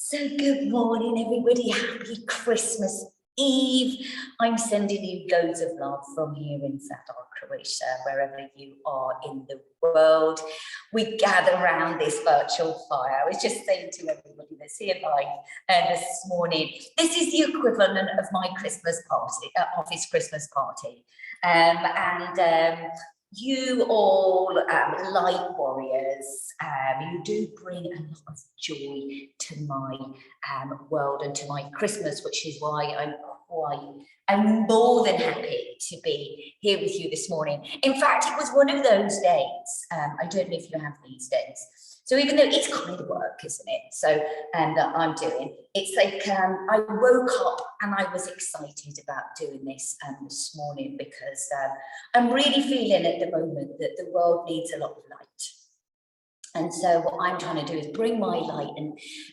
So good morning, everybody. Happy Christmas Eve. I'm sending you loads of love from here in Zadar, Croatia, wherever you are in the world. We gather around this virtual fire. I was just saying to everybody that's here live this morning, this is the equivalent of my Christmas party, office Christmas party. You all, light warriors, you do bring a lot of joy to my world and to my Christmas, which is why I'm more than happy to be here with you this morning. In fact, it was one of those days, I don't know if you have these days, so even though it's kind of work, isn't it? So, that I'm doing, it's like I woke up and I was excited about doing this this morning because I'm really feeling at the moment that the world needs a lot of light. And so what I'm trying to do is bring my light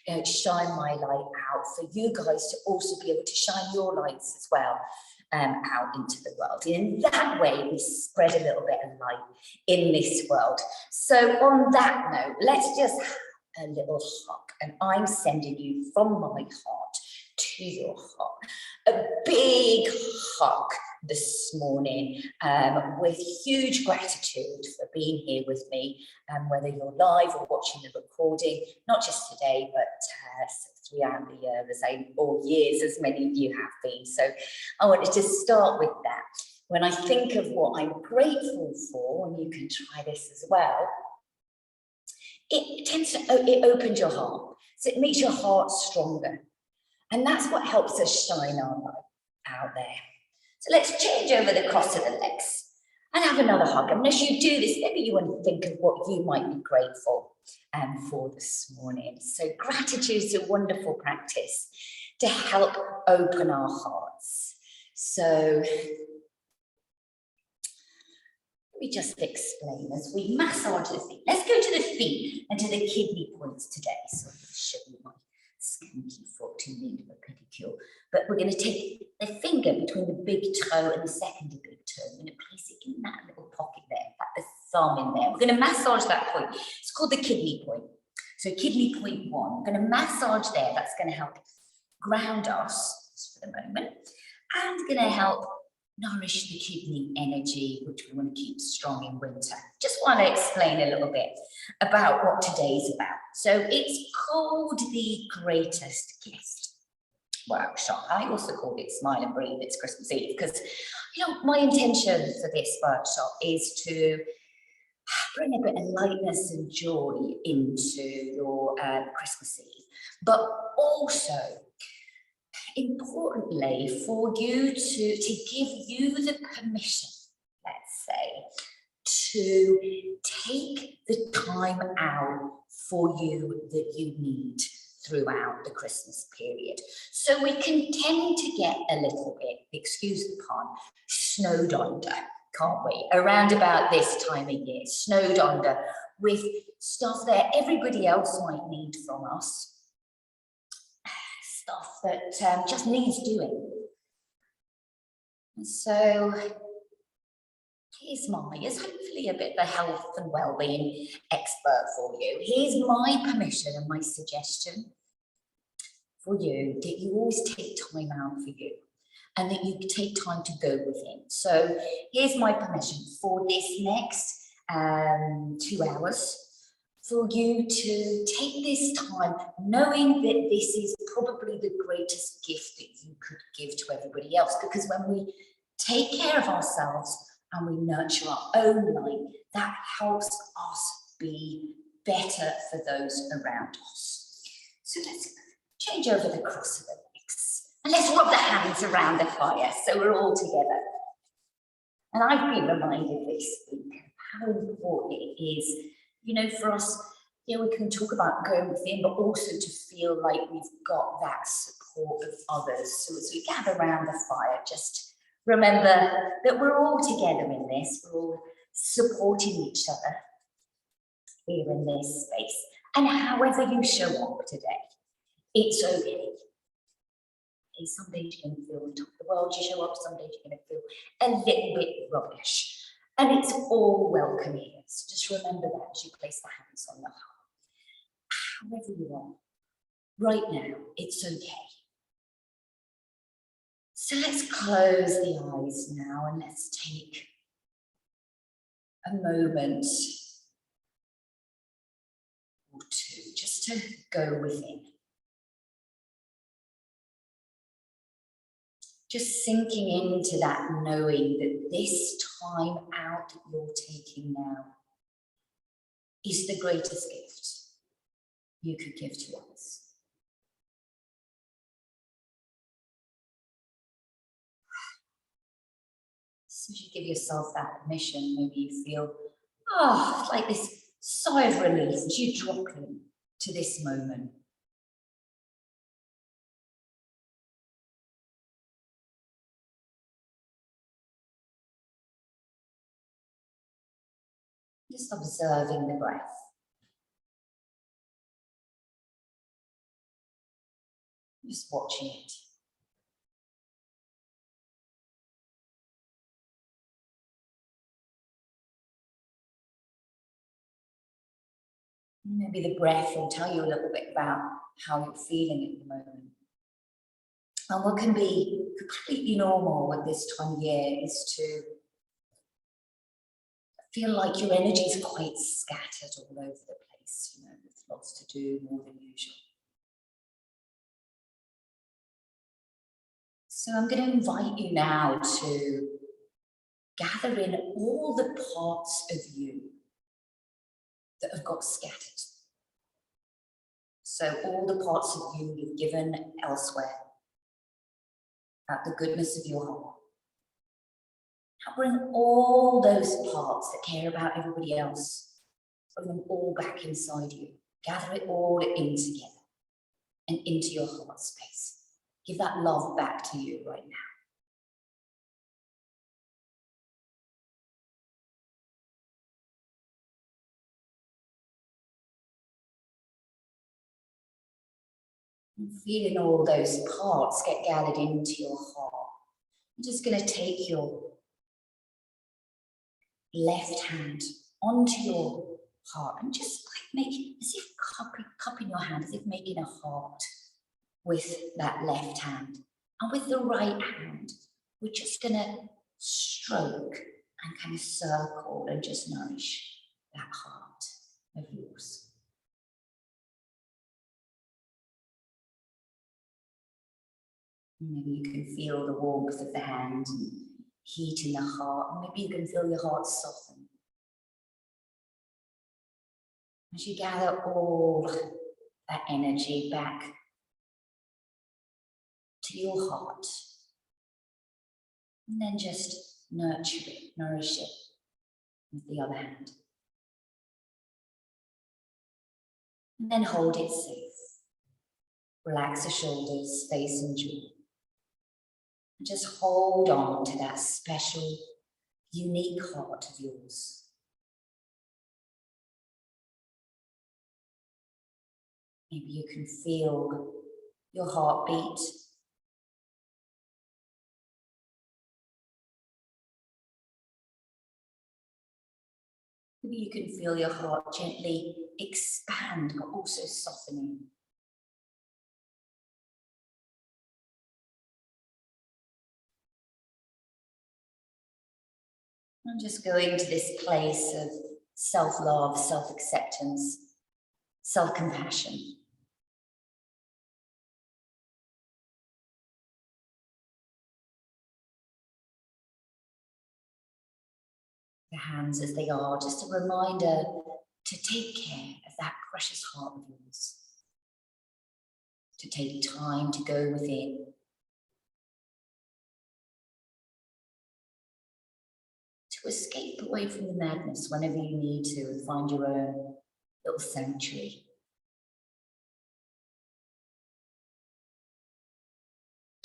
and shine my light out for you guys to also be able to shine your lights as well out into the world. And in that way, we spread a little bit of light in this world. So on that note, let's just have a little hug. And I'm sending you from my heart to your heart a big hug this morning with huge gratitude for being here with me, whether you're live or watching the recording, not just today, but throughout the year, the same all years, as many of you have been. So I wanted to start with that. When I think of what I'm grateful for, and you can try this as well, it opens your heart. So it makes your heart stronger. And that's what helps us shine our light out there. So let's change over the cross of the legs and have another hug. And as you do this, maybe you want to think of what you might be grateful for this morning. So gratitude is a wonderful practice to help open our hearts. So let me just explain as we massage the feet. Let's go to the feet and to the kidney points today. So I'll show you my skanky foot in need of a pedicure. But we're going to take the finger between the big toe and the second big toe. We're going to place it in that little pocket there, the thumb in there. We're going to massage that point. It's called the kidney point. So kidney point 1. We're going to massage there. That's going to help ground us for the moment, and going to help nourish the kidney energy, which we want to keep strong in winter. Just want to explain a little bit about what today's about. So it's called the Greatest Gift Workshop. I also called it Smile and Breathe. It's Christmas Eve because, my intention for this workshop is to bring a bit of lightness and joy into your Christmas Eve, but also importantly for you to give you the permission, let's say, to take the time out for you that you need throughout the Christmas period. So we can tend to get a little bit, excuse the pun, snowed under, can't we? Around about this time of year, snowed under with stuff that everybody else might need from us. Stuff that just needs doing. And so here's hopefully a bit of a health and well-being expert for you. Here's my permission and my suggestion for you that you always take time out for you and that you take time to go within. So here's my permission for this next 2 hours, for you to take this time knowing that this is probably the greatest gift that you could give to everybody else, because when we take care of ourselves and we nurture our own light, that helps us be better for those around us. So let's change over the cross of the legs and let's rub the hands around the fire so we're all together. And I've been reminded this week how important it is, for us, we can talk about going within, but also to feel like we've got that support of others. So as we gather around the fire, just remember that we're all together in this. We're all supporting each other here in this space. And however you show up today, it's okay. Some days you're going to feel on top of the world, you show up, some days you're going to feel a little bit rubbish. And it's all welcome here. So just remember that as you place the hands on the heart. However you are, right now, it's okay. So let's close the eyes now and let's take a moment or two just to go within. Just sinking into that knowing that this time out that you're taking now is the greatest gift you could give to others. So as you give yourself that permission, maybe you feel, like this sigh of relief as you drop into this moment. Just observing the breath. Just watching it. Maybe the breath will tell you a little bit about how you're feeling at the moment. And what can be completely normal at this time of year is to feel like your energy is quite scattered all over the place, with lots to do, more than usual. So I'm going to invite you now to gather in all the parts of you that have got scattered. So all the parts of you you've given elsewhere, at the goodness of your heart. Now bring all those parts that care about everybody else, bring them all back inside you. Gather it all in together and into your heart space. Give that love back to you right now. And feeling all those parts get gathered into your heart. I'm just going to take your left hand onto your heart and just like make it as if cupping your hand, as if making a heart with that left hand. And with the right hand, we're just going to stroke and kind of circle and just nourish that heart of yours. Maybe you can feel the warmth of the hand and heat in the heart, and maybe you can feel your heart soften. As you gather all that energy back to your heart, and then just nurture it, nourish it with the other hand. And then hold it safe. Relax the shoulders, face and jaw. And just hold on to that special, unique heart of yours. Maybe you can feel your heartbeat. Maybe you can feel your heart gently expand, but also softening. And just going to this place of self-love, self-acceptance, self-compassion. The hands as they are, just a reminder to take care of that precious heart of yours. To take time to go within. To escape away from the madness whenever you need to and find your own little sanctuary.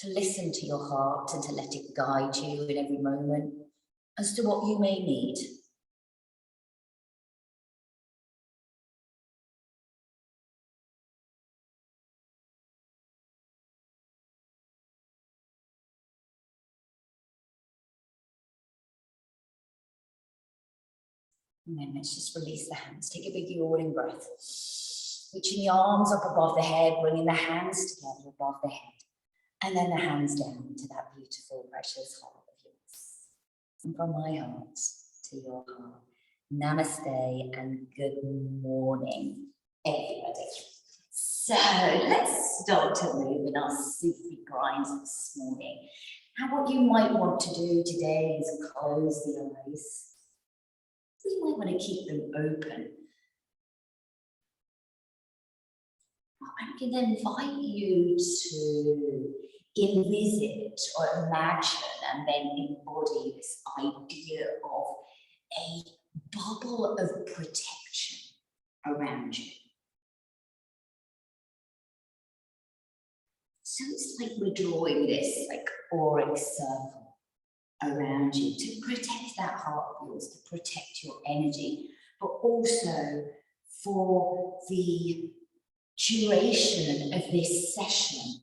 To listen to your heart and to let it guide you in every moment as to what you may need. And then let's just release the hands. Take a big yawning breath. Reaching the arms up above the head, bringing the hands together above the head, and then the hands down to that beautiful, precious heart of yours. And from my heart to your heart, namaste and good morning, everybody. So let's start to move in our Sufi grinds this morning. And what you might want to do today is close the eyes. You might want to keep them open. I'm going to invite you to envisage or imagine and then embody this idea of a bubble of protection around you. So it's like we're drawing this like auric circle around you to protect that heart of yours, to protect your energy, but also for the duration of this session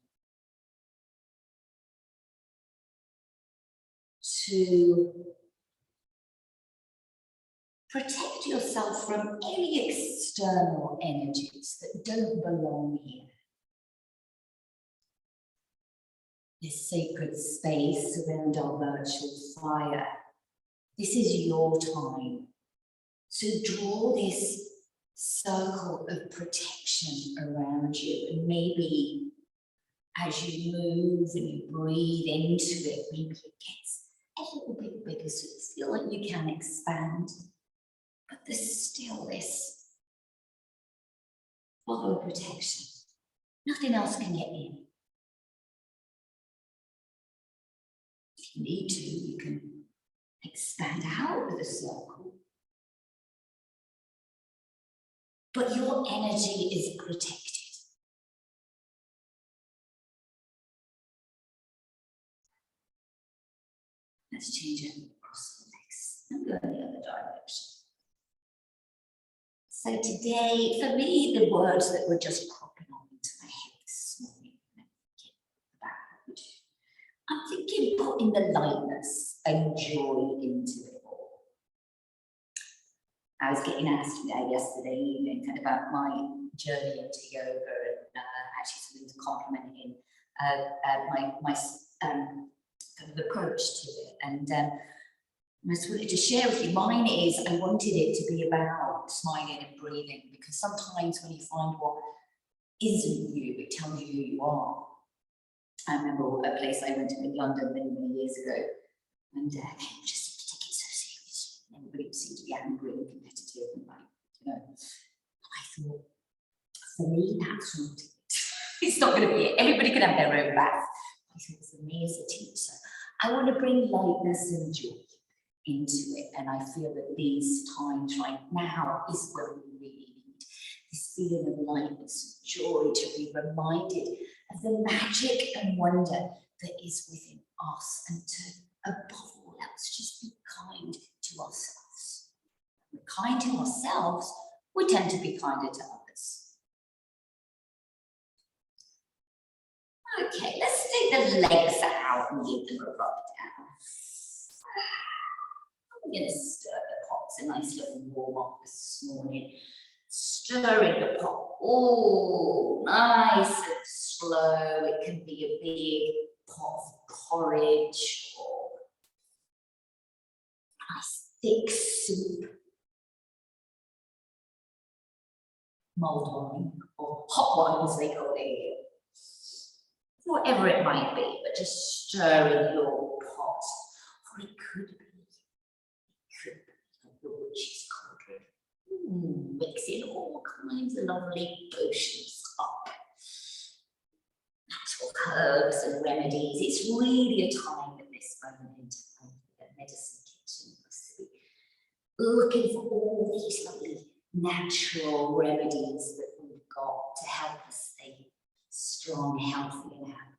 to protect yourself from any external energies that don't belong here. This sacred space around our virtual fire. This is your time. So draw this circle of protection around you, and maybe as you move and you breathe into it, maybe it gets a little bit bigger so you feel like you can expand, but there's still this bubble of protection. Nothing else can get in. If you need to, you can expand out of the circle. But your energy is protected. Let's change it across the legs and go in the other direction. So today, for me, the words that were just popping up into my head this morning, I'm thinking putting the lightness and joy into it all. I was getting asked yesterday evening about my journey into yoga, and actually somebody was complimenting my kind of approach to it, and I just wanted to share with you. Mine is I wanted it to be about smiling and breathing, because sometimes when you find what isn't you, it tells you who you are. I remember a place I went to in London many years ago, and people just seemed to take it so seriously. Everybody seemed to be angry and competitive, and I thought, for me, that's not it. It's not going to be it. Everybody can have their own path. I thought, for me as a teacher, I want to bring lightness and joy into it, and I feel that these times right now is where we really need this feeling of lightness and joy, to be reminded of the magic and wonder that is within us, and to, above all else, just be kind to ourselves. When we're kind to ourselves, we tend to be kinder to others. Okay, let's take the legs out and give them a rub down. I'm going to stir the pot. It's a nice little warm up this morning. Stirring the pot. Oh, nice and slow. It can be a big pot of porridge or nice thick soup, mulled wine, or hot wine as they call it here. Whatever it might be, but just stir in your pot. Or it could be the witch's cauldron. Mixing all kinds of lovely potions up. Natural herbs and remedies. It's really a time at this moment in time, the medicine kitchen must be looking for all these lovely natural remedies that we've got to help us stay strong, healthy, and happy.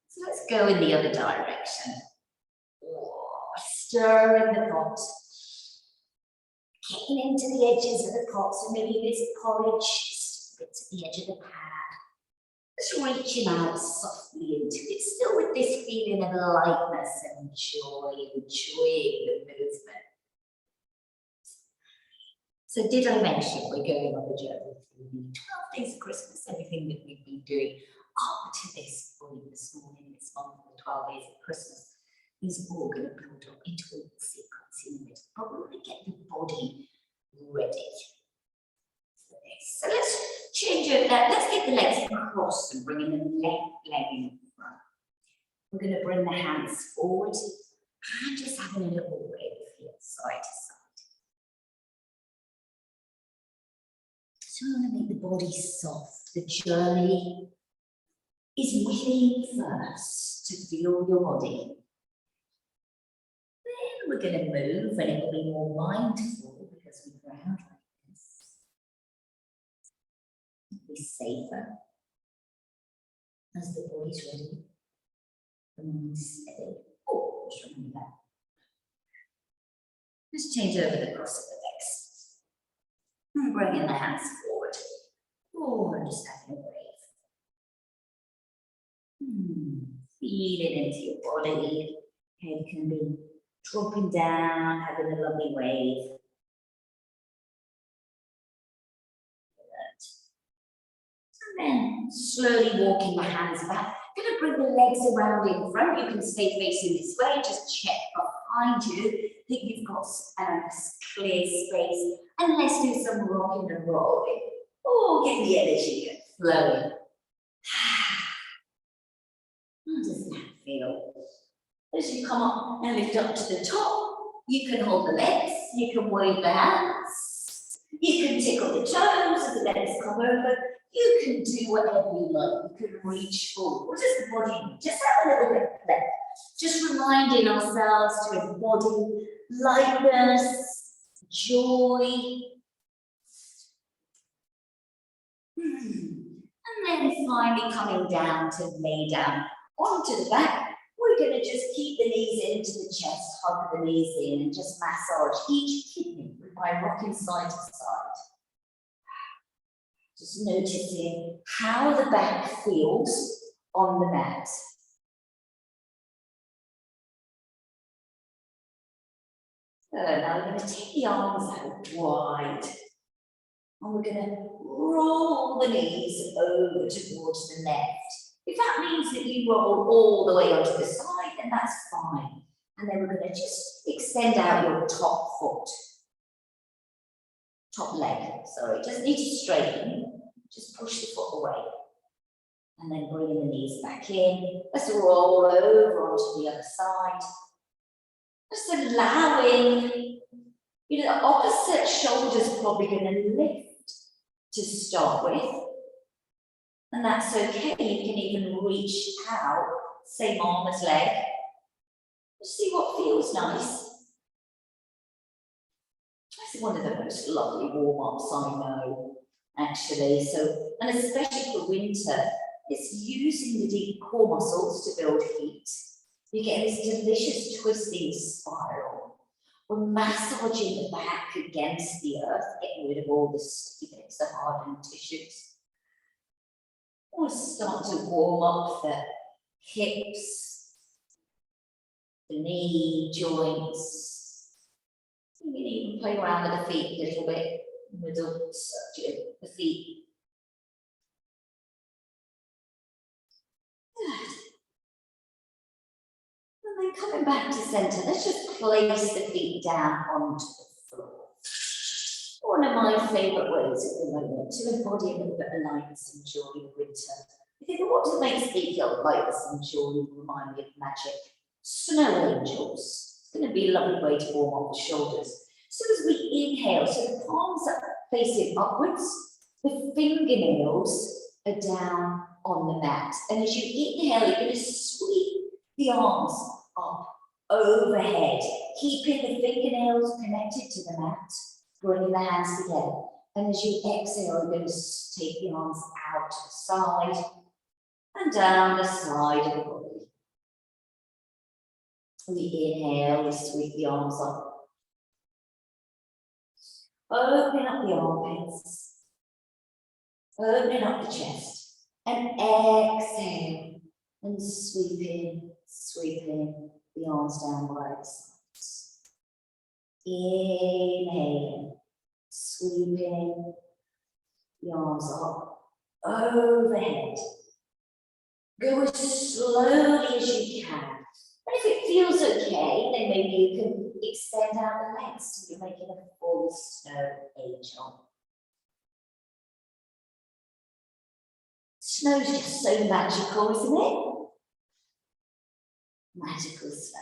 So let's go in the other direction. Stir in the pot. Getting into the edges of the pot, so maybe this porridge just gets at the edge of the pan. Just reaching out softly into it, still with this feeling of lightness and joy, enjoying the movement. So So did I mention we're going on a journey through the 12 days of Christmas, everything that we've been doing up to this point this morning, this month, the 12 days of Christmas, is all going to build up into a sequence in the middle. But we want to get the body ready for this. So let's change over that. Let's get the legs across and bring in the left leg in front. We're going to bring the hands forward and just having a little wave here, side to side. So we want to make the body soft. The journey is within first to feel your body. Then we're going to move and it'll be more mindful because we ground like this. It'll be safer as the body's ready. The mind's steady. Oh, just remember that. Just change over the cross of the legs. And bringing the hands forward. Oh, and just having a wave. Feel it into your body. Head can be dropping down, having a lovely wave. Good. And then slowly walking the hands back. Going to bring the legs around in front. You can stay facing this way. Just check behind you that you've got a clear space. And let's do some rocking and rolling. Oh, get the energy flowing. How does that feel? As you come up and lift up to the top, you can hold the legs, you can wave the hands, you can tickle the toes as the legs come over, you can do whatever you like, you can reach forward. What does the body need? Just have a little bit of play. Just reminding ourselves to embody lightness, joy. And then finally coming down to lay down onto the back. We're going to just keep the knees into the chest, hug the knees in, and just massage each kidney by rocking side to side. Just noticing how the back feels on the mat. Now we're going to take the arms out wide. And we're going to roll the knees over towards the left. If that means that you roll all the way onto the side, then that's fine. And then we're going to just extend out your top foot. Top leg, sorry. Just need to straighten. Just push the foot away. And then bringing the knees back in. Let's roll over onto the other side. Just allowing, the opposite shoulder's probably going to lift to start with. And that's okay. You can even reach out, same arm as leg. Just see what feels nice. It's one of the most lovely warm-ups I know, actually. So, and especially for winter, it's using the deep core muscles to build heat. You get this delicious twisting spiral. We're massaging the back against the earth, getting rid of all the sticky bits, the hardened tissues. We'll start to warm up the hips, the knee joints. You can even play around with the feet a little bit, middle circle, the feet. Good. And then coming back to center, let's just place the feet down onto the floor. One of my favourite ways at the moment to embody a little bit of lightness and joy in winter. I think what makes me feel lightness and joy remind me of magic. Snow angels. It's going to be a lovely way to warm up the shoulders. So as we inhale, so the palms are facing upwards, the fingernails are down on the mat. And as you inhale, you're going to sweep the arms up overhead, keeping the fingernails connected to the mat. Bringing the hands together. And as you exhale, you're going to take the arms out to the side and down the side of the body. We inhale, we sweep the arms up. Open up the armpits. Open up the chest. And exhale. And sweeping the arms down by the sides. Inhaling Sweeping the arms up overhead. Go as slowly as you can. And if it feels okay, then maybe you can extend out the legs so you're making a full snow angel. Snow's just so magical, isn't it? Magical snow.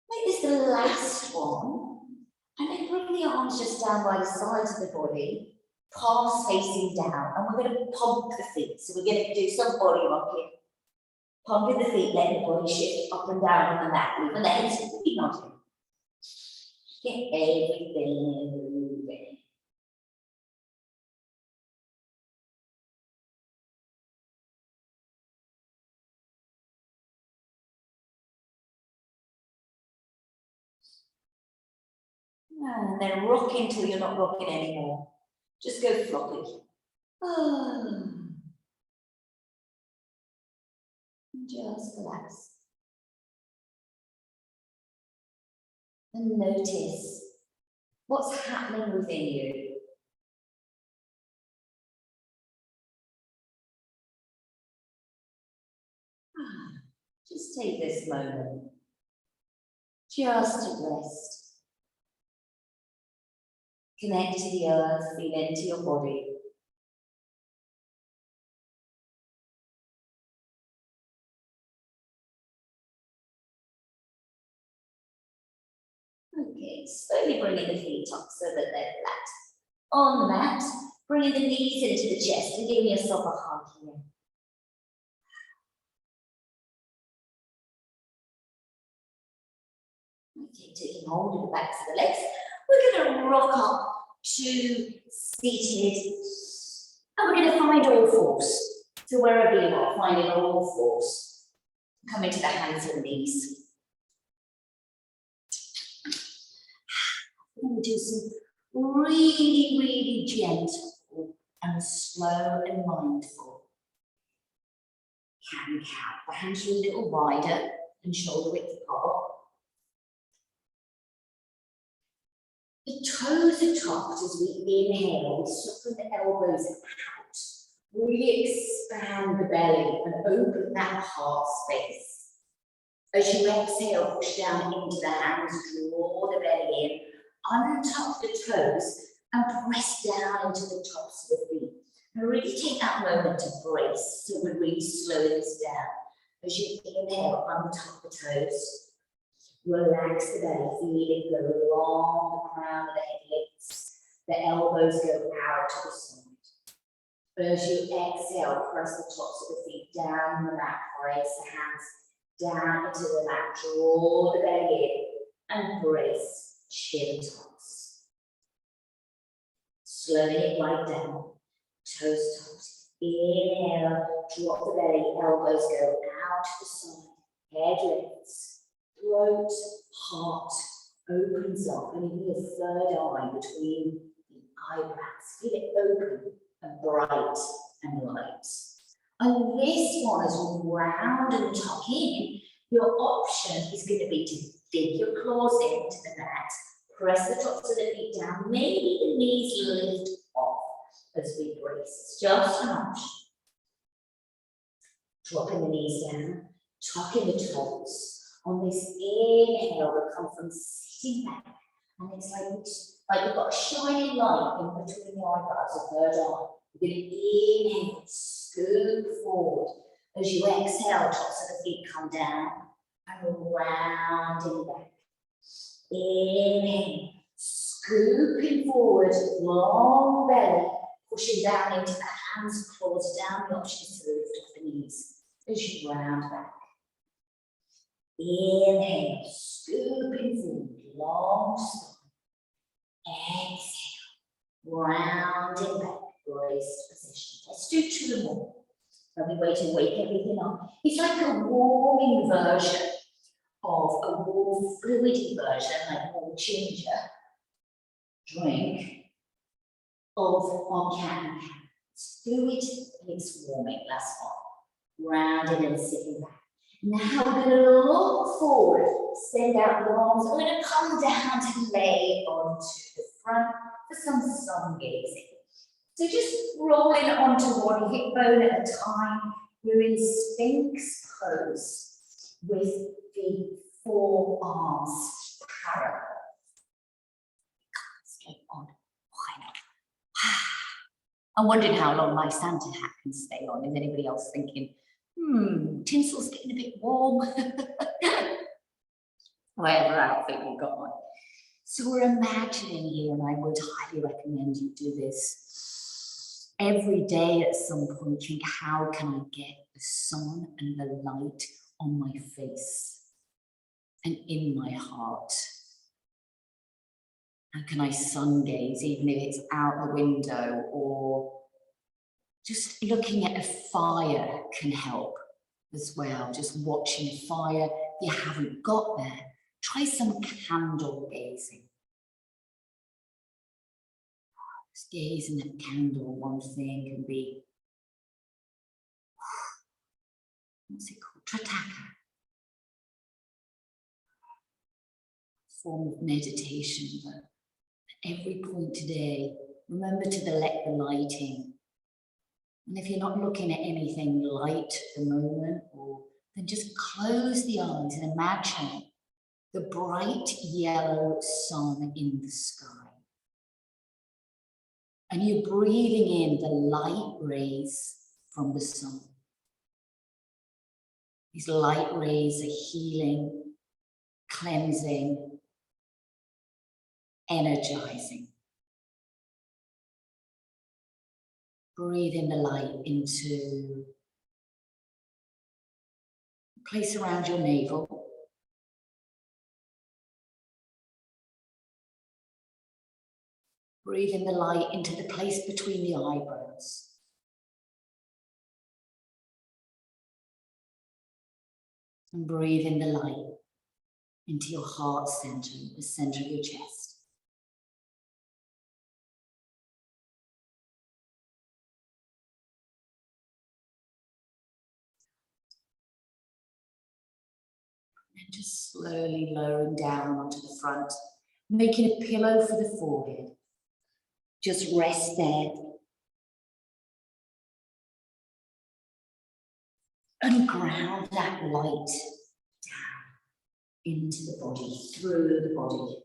Make this the last one, and then bring the arms just down by the sides of the body, palms facing down, and we're going to pump the feet. So we're going to do some body rocking, pumping the feet, letting the body shift up and down on the mat, and then it's really nodding. Get everything moving. And then rock until you're not rocking anymore. Just go floppy. Just relax. And notice what's happening within you. Just take this moment just to rest. Connect to the earth, feel into your body. Okay, slowly bringing the feet up so that they're flat. On the mat, bringing the knees into the chest and giving yourself a hug here. Okay, taking hold of the backs of the legs. We're going to rock up to seated, and we're going to find all fours. So wherever you are, finding all fours. Come into the hands and knees. We're going to do some really, really gentle and slow and mindful cat and cow. The hands are a little wider and shoulder width apart. The toes are tucked as we inhale, we soften the elbows out, really expand the belly and open that heart space. As you exhale, push down into the hands, draw the belly in, untuck the toes and press down into the tops of the feet. And really take that moment to brace, so we really slow this down. As you inhale, untuck the toes. Relax the belly, feel it go along the crown of the head lifts. The elbows go out to the side. As you exhale, press the tops of the feet down the mat, brace the hands down into the mat, draw the belly in and brace, chin tops. Slowing it right down, toes tops. Inhale, drop the belly, elbows go out to the side, head lifts. Throat, heart opens up, and even your third eye between the eyebrows. Feel it open and bright and light. And this one, as you round and tuck in, your option is going to be to dig your claws into the mat, press the tops of the feet down, maybe the knees lift off as we brace. It's just an option. Dropping the knees down, tucking the toes. On this inhale, we'll come from sitting back, and it's like you've got a shiny light in between the eyebrows, a third eye. You're going to inhale, scoop forward. As you exhale, tops of the feet come down, and rounding back. Inhale, scooping forward, long belly, pushing down into the hands, claws down. The option is to lift off the knees as you round back. Inhale, scooping forward, long spine. Exhale, rounding back, braced position. Let's do two more. Then we wait and wake everything up. It's like a warming version of a warm, fluidy version, like warm ginger drink of our cat and cat. It's fluid and it's warming, last one. Rounding and sitting back. Now we're going to look forward, send out the arms. We're going to come down to lay onto the front for some sun gazing. So just rolling onto one hip bone at a time. We're in Sphinx pose with the forearms parallel. Stay on. Why not? I wondered how long my Santa hat can stay on. Is anybody else thinking, tinsel's getting a bit warm? Whatever outfit you've got on. So we're imagining here, and I would highly recommend you do this every day at some point. Think, how can I get the sun and the light on my face and in my heart? How can I sun gaze, even if it's out the window, or just looking at a fire can help as well. Just watching a fire. If you haven't got there, try some candle gazing. Just gazing at a candle, one thing can be, what's it called? Trataka. Form of meditation, but at every point today, remember to let the light in. And if you're not looking at anything light at the moment, then just close the eyes and imagine the bright yellow sun in the sky. And you're breathing in the light rays from the sun. These light rays are healing, cleansing, energizing. Breathe in the light into a place around your navel. Breathe in the light into the place between the eyebrows. And breathe in the light into your heart center, the center of your chest. And just slowly lowering down onto the front, making a pillow for the forehead. Just rest there. And ground that light down into the body, through the body.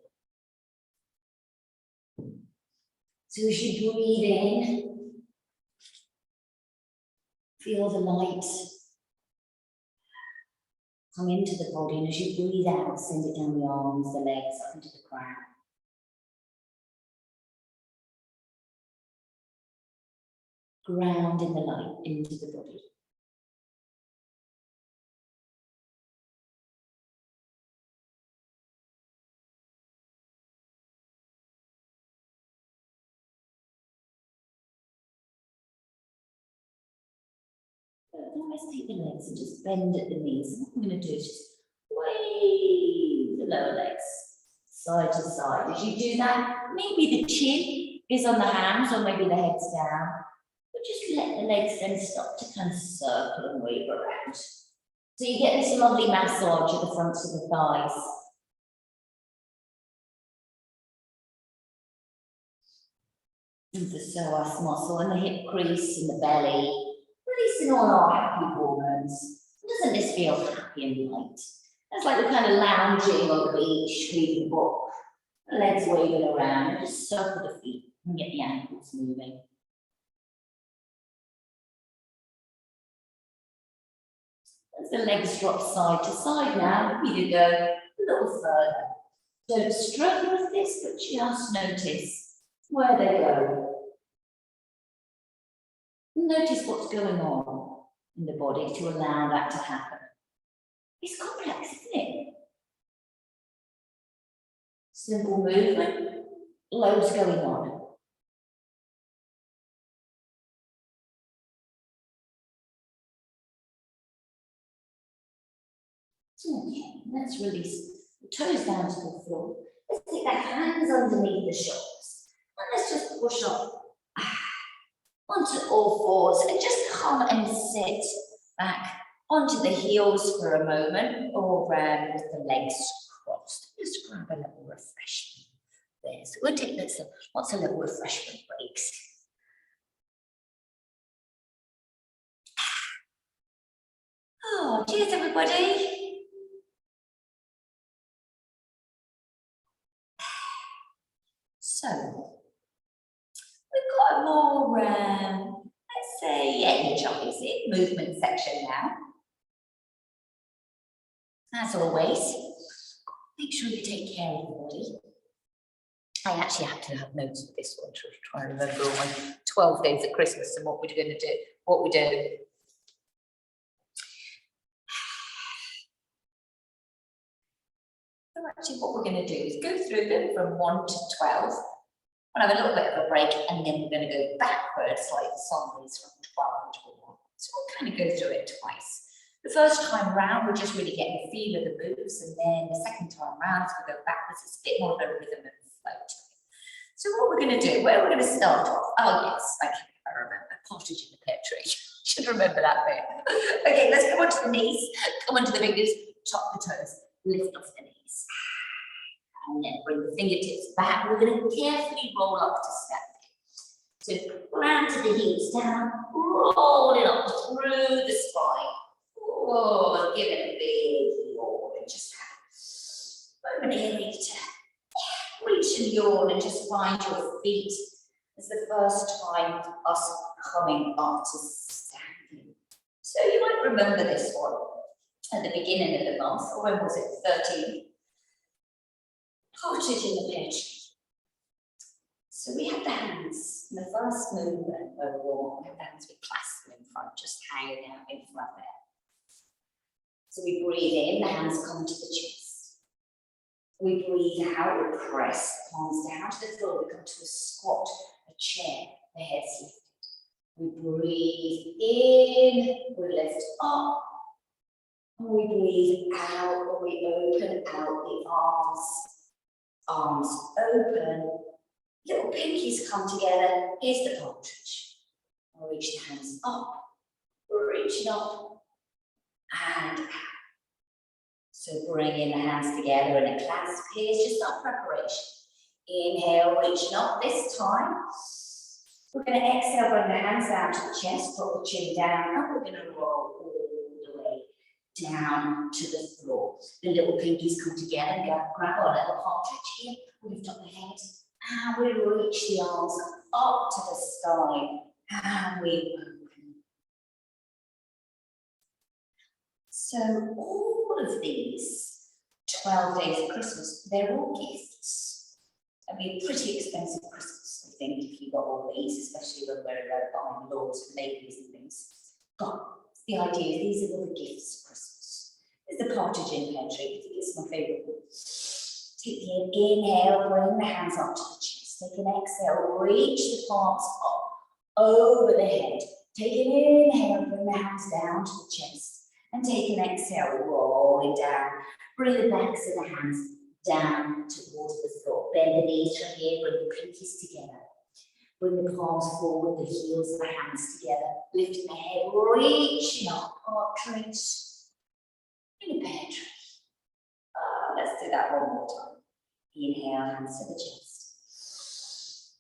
So as you breathe in, feel the light come into the body, and as you breathe out, send it down the arms, the legs, up into the ground. Ground in the light into the body. Always take the legs and just bend at the knees. And what I'm going to do is just wave the lower legs side to side. As you do that, maybe the chin is on the hands or maybe the head's down. But just let the legs then start to kind of circle and wave around. So you get this lovely massage at the fronts of the thighs. And the psoas muscle and the hip crease and the belly. Releasing all our happy hormones. Doesn't this feel happy and light? It's like we're kind of lounging on the beach, reading a book, the legs waving around, and just circle the feet and get the ankles moving. As the legs drop side to side now, you can go a little further. Don't struggle with this, but just notice where they go. Notice what's going on in the body to allow that to happen. It's complex, isn't it? Simple movement, loads going on. Okay, let's release the toes down to the floor. Let's take the hands underneath the shoulders. And let's just push up onto all fours and just come and sit back onto the heels for a moment, or with the legs crossed. Just grab a little refreshment there. So we'll take lots of little refreshment breaks. Oh, cheers everybody. So, we've got a more, let's say, energizing movement section now. As always, make sure you take care of your body. I actually have to have notes of this one to try and remember all my 12 days at Christmas and what we're going to do, what we do. So actually what we're going to do is go through them from 1 to 12. We'll have a little bit of a break and then we're going to go backwards like the song is from 12 to 1. So we'll kind of go through it twice. The first time round, we're just really getting a feel of the moves, and then the second time round, as we go backwards, it's a bit more of a rhythm and flow to it. So what we're going to do, where we're going to start off, oh yes, I remember, partridge in the pear tree. Should remember that bit. Okay, let's come onto the knees, come onto the fingers, top the toes, lift off the knees. And then bring the fingertips back. We're going to carefully roll up to step. So plant the heels down, roll it up through the spine. Oh, give it a big yawn and just have a moment here to reach and yawn and just find your feet. It's the first time us coming up to standing. So you might remember this one at the beginning of the month, or when was it, 13? Partridge in the pear tree. So we have the hands in the first movement where we walk, we have the hands, we clasp them in front, just hanging out in front there. So we breathe in, the hands come to the chest. We breathe out, we press the palms down to the floor, we come to a squat, a chair, the head's lifted. We breathe in, we lift up, and we breathe out, and we open out the arms. Arms open, little pinkies come together, here's the partridge. I'll reach the hands up, reaching up, and out. So bringing the hands together in a clasp. Here's just our preparation. Inhale, reaching up this time. We're going to exhale, bring the hands down to the chest, drop the chin down, and we're going to roll all the way down to the floor. The little pinkies come together and grab our little partridge here. We lift up the head, and we reach the arms up to the sky, and we open. So all of these 12 days of Christmas, they're all gifts. It'd be a pretty expensive Christmas, I think, if you got all these, especially when we're buying lawns for babies and things. But the idea is these are all the gifts of Christmas. There's the partridge in pear tree. I think it's my favourite one. Take the inhale, bring the hands up to the chest. Take an exhale, reach the palms up over the head. Take an inhale, bring the hands down to the chest. And take an exhale, roll it down. Bring the backs of the hands down towards the floor. Bend the knees from here, bring the pinkies together. Bring the palms forward, the heels of the hands together. Lifting the head, reaching up, partridge in a pear tree. Let's do that one more time. Inhale, hands to the chest.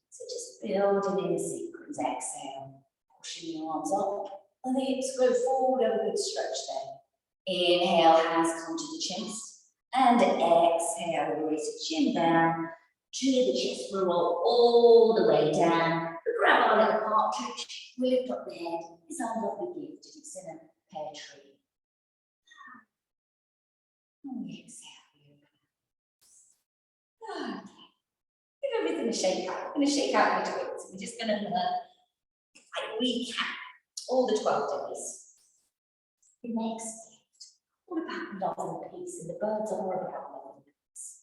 So just building in the sequence. Exhale, pushing the arms up. And the hips go forward, have a good stretch there. Inhale, hands come to the chest. And exhale, raise the chin down to the chest. We roll all the way down. We grab our little partridge. We lift up the head. It's our lovely gift. It's in a pear tree. And we exhale. Okay. Give everything a shake out. We're going to shake out the twins. We're just going to recap all the 12 days. The next gift, all about love and peace, and the birds are about love and peace.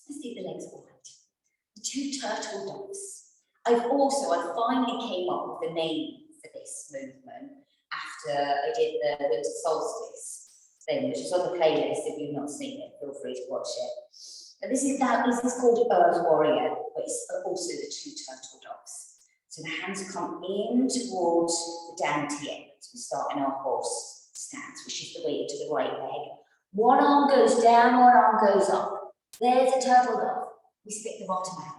Let's do the legs wide. The two turtle doves. I finally came up with the name for this movement after I did the winter solstice thing, which is on the playlist. If you've not seen it, feel free to watch it. But this is called Earth Warrior, but it's also the two turtle doves. So the hands come in towards the dantian. So we start in our horse stance, which is the weight to the right leg. One arm goes down, one arm goes up. There's a turtle dove. We spit the bottom out.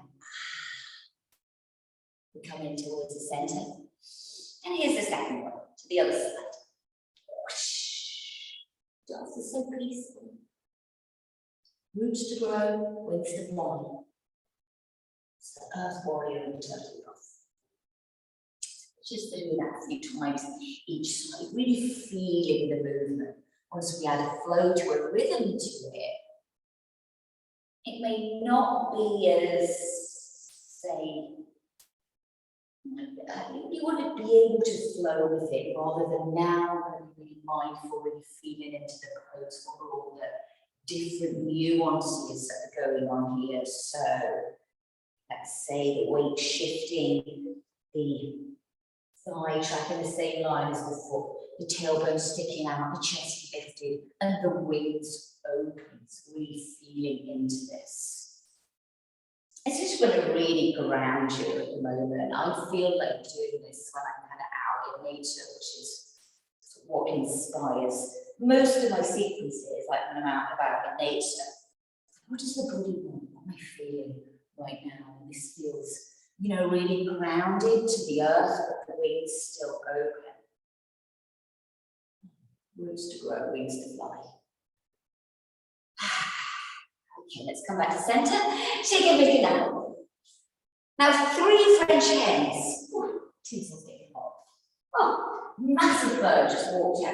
We come in towards the centre. And here's the second one, to the other side. Doves are so peaceful. Roots to grow, wings to fly. It's the earth warrior and the turtle dove. Just do that a few times each side, really feeling the movement. Once we add a flow to a rhythm to it, it may not be as, say, you want to be able to flow with it rather than now really mindful, really feeling into the pose for all the different nuances that are going on here. So let's say the weight shifting, the thigh tracking the same line as before, the tailbone sticking out, the chest lifted, and the wings open. So really feeling into this. I just want to really ground you at the moment. I feel like doing this when I'm kind of out in nature, which is what inspires most of my sequences, like when I'm out and about in nature. What does the body want? What am I feeling right now? And this feels, you know, really grounded to the earth, but the wings still open. Roots to grow, wings to fly. Okay, let's come back to centre. Shake everything out. Now, 3 French hens. Tinsel's getting hot. Oh, massive bird just walked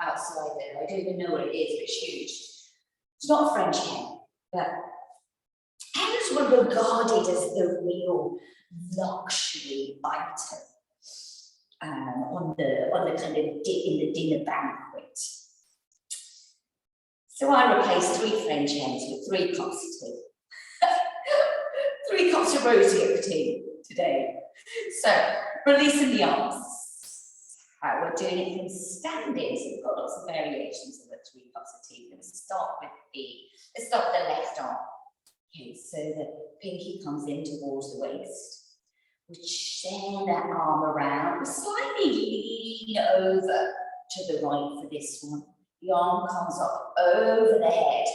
outside there. I don't even know what it is, but it's huge. It's not a French hen, but hens were regarded as the real luxury item on the kind of in the dinner banquet. So I replaced 3 French hens with 3 cups of tea. 3 cups of rosy of tea today. So releasing the arms. We're doing it from standing. So we've got lots of variations of the 3 cups of tea. We're going to start with let's start with the left arm. Okay, so the pinky comes in towards the waist. We share that arm around. We slightly lean over to the right for this one. The arm comes up over the head.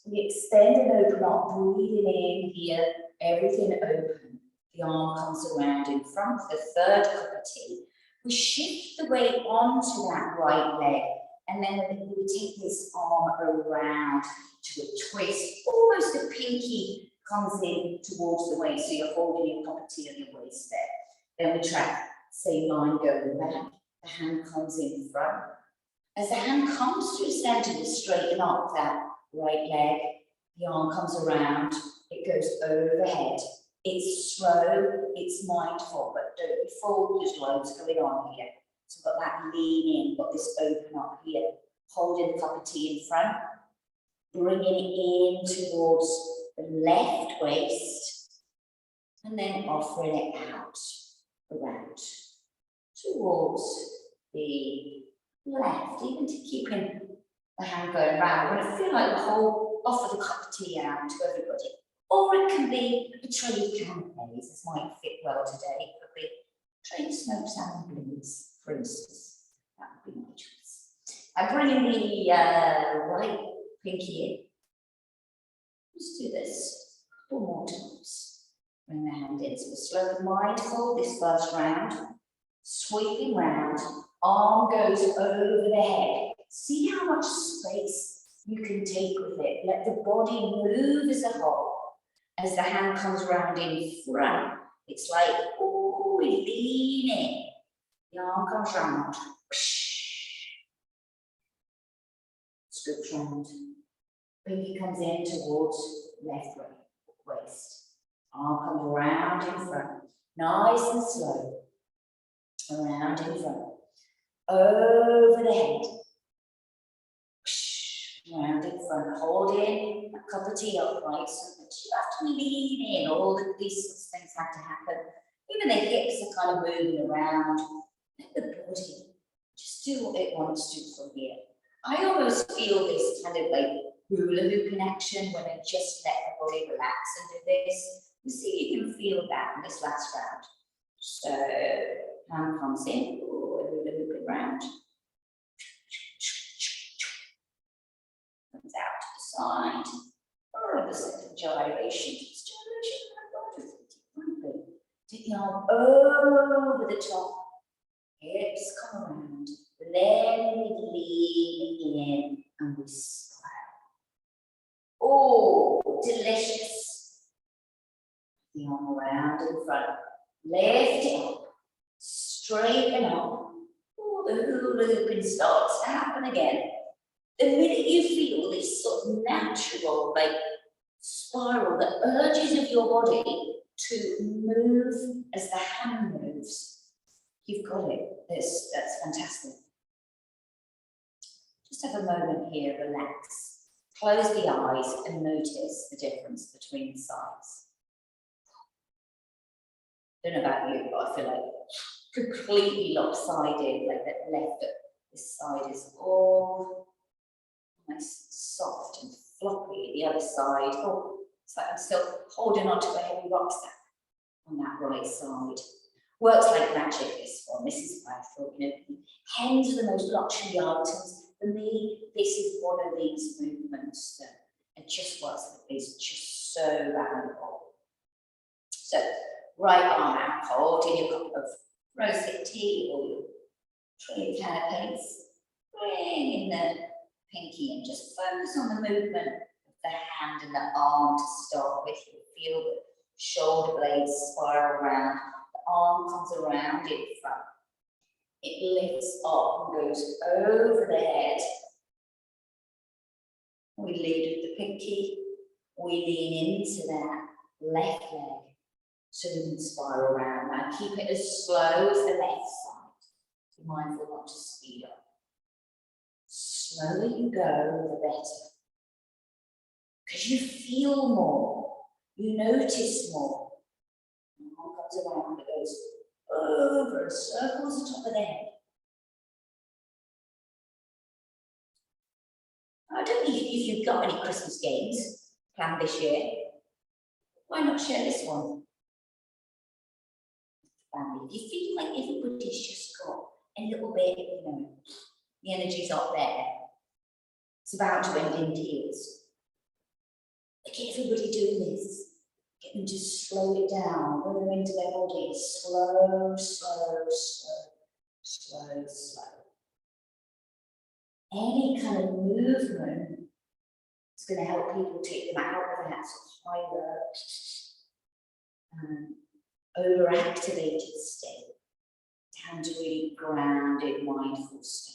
We extend and open up, breathing in here, everything open. The arm comes around in front, the 3rd cup of tea. We shift the weight onto that right leg, and then we take this arm around to a twist. Almost the pinky comes in towards the waist, so you're holding your cup of tea on your waist there. Then we track, same line going back. The hand comes in front. As the hand comes through center, we straighten up that right leg. The arm comes around, it goes overhead. It's slow, it's mindful, but don't be fooled, there's loads going on here. So we've got that lean in, got this open up here, holding the cup of tea in front, bringing it in towards the left waist, and then offering it out, around, towards the left, even to keeping the hand going round. We're going to feel like the whole, offer the cup of tea out to everybody. Or it can be a tray of canapes. This might fit well today. It could be a tray of smoked salmon blooms, for instance. That would be my choice. I'm bringing the right pinky in. Let's do this a couple more times. Bring the hand in. So we're slow and mindful this first round. Sweeping round. Arm goes over the head. See how much space you can take with it. Let the body move as a whole. As the hand comes round in front, it's like, oh, we lean in. The arm comes round. Scoop round. Pinky comes in towards left waist. Arm comes round in front. Nice and slow. Around in front. Over the head. Round in front, holding a cup of tea upright so that you have to lean in. All of these things have to happen. Even the hips are kind of moving around. Let the body just do what it wants to from here. I almost feel this kind of like hula hoop connection when I just let the body relax and do this. You see, you can feel that in this last round. So Hand comes in, looping round. Comes out to the side. The second gyration. Just gyration. Take the arm over the top. Hips come around. Then we lean in and we smile. Oh, delicious. The arm around in front. Lift it up. Straighten up. Oh, the hula hooping starts to happen again. The minute you feel this sort of natural, like, spiral, the urges of your body to move as the hand moves, you've got it. That's fantastic. Just have a moment here, relax. Close the eyes and notice the difference between the sides. I don't know about you, but I feel like completely lopsided, like that left, this side is all nice, soft and floppy. The other side, oh, it's like I'm still holding on to a heavy rucksack on that right side. Works like magic, this one. This is why I thought, hens are the most luxury items. For me, this is one of these movements that it just works. It's just so valuable. So, right arm out, holding your cup of rosehip tea or your tray of canapes. Bring in the pinky and just focus on the movement of the hand and the arm to start with. You feel the shoulder blades spiral around, the arm comes around in front. It lifts up and goes over the head. We lead with the pinky, we lean into that left leg so we can spiral around. Now keep it as slow as the left side. Be mindful not to speed up. Slower you go, the better. Because you feel more, you notice more. And the arm comes around, it goes over, circles the top of the head. I don't know if you've got any Christmas games planned this year. Why not share this one? Family. If you feel like everybody's just got a little bit, the energy's up there. It's about to end in tears. Get everybody doing this. Get them to slow it down, bring them into their body. Slow, slow, slow, slow, slow. Any kind of movement is going to help people take them out of that sort of higher, overactivated state, down to really grounded, mindful state.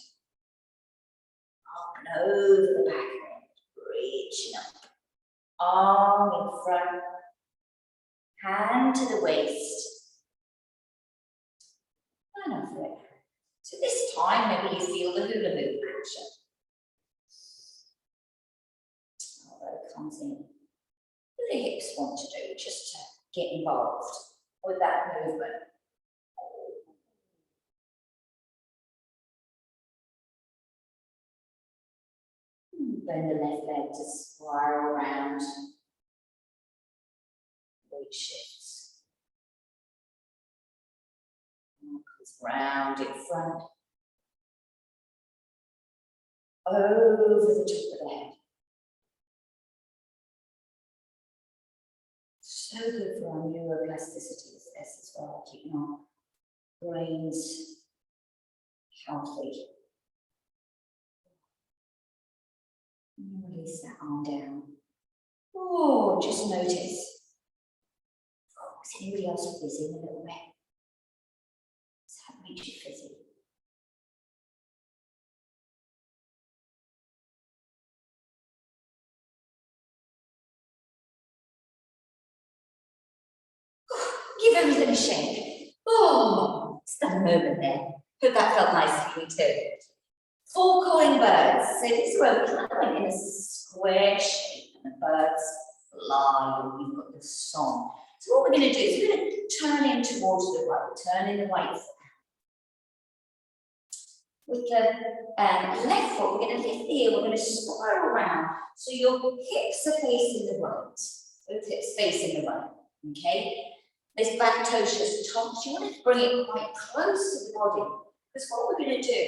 Up and over the back end, reaching up. Arm in front, hand to the waist. And over it. So this time, maybe you feel the hula hoop action. Although it comes in. What do the hips want to do just to get involved with that movement? Bend the left leg to spiral around. Weight shifts. Comes round in front. Over the top of the head. So good for our neuroplasticity, this as well, keeping our brains healthy. Release that arm down. Oh, just notice. Oh, is anybody else fizzing a little bit? Does that make you fizzy? Give everything a shake. Oh, it's that moment there. Hope that felt nice for you too. 4 calling birds. So this is where we're kind of in a square shape and the birds fly and we've got the song. So what we're going to do is we're going to turn in towards the right, turn in the right foot. With the left foot, we're going to lift the ear, we're going to spiral around. So your hips are facing the right, both hips facing the right, okay? This back toe's just touched. You want to bring it quite close to the body, because what we're going to do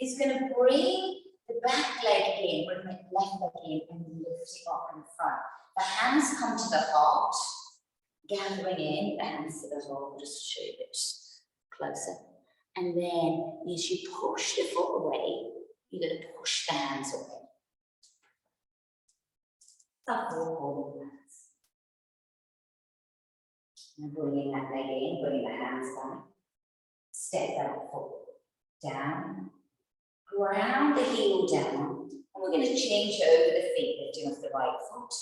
is going to bring the back leg in, bring the left leg in, and lift it up in front. The hands come to the heart, gathering in, the hands to the heart. Just show you a bit closer. And then as you push the foot away, you're going to push the hands away. Holding hands. And bringing that leg in, bringing the hands back. Step that foot down. Ground the heel down. And we're going to change over the feet, lifting off the right foot.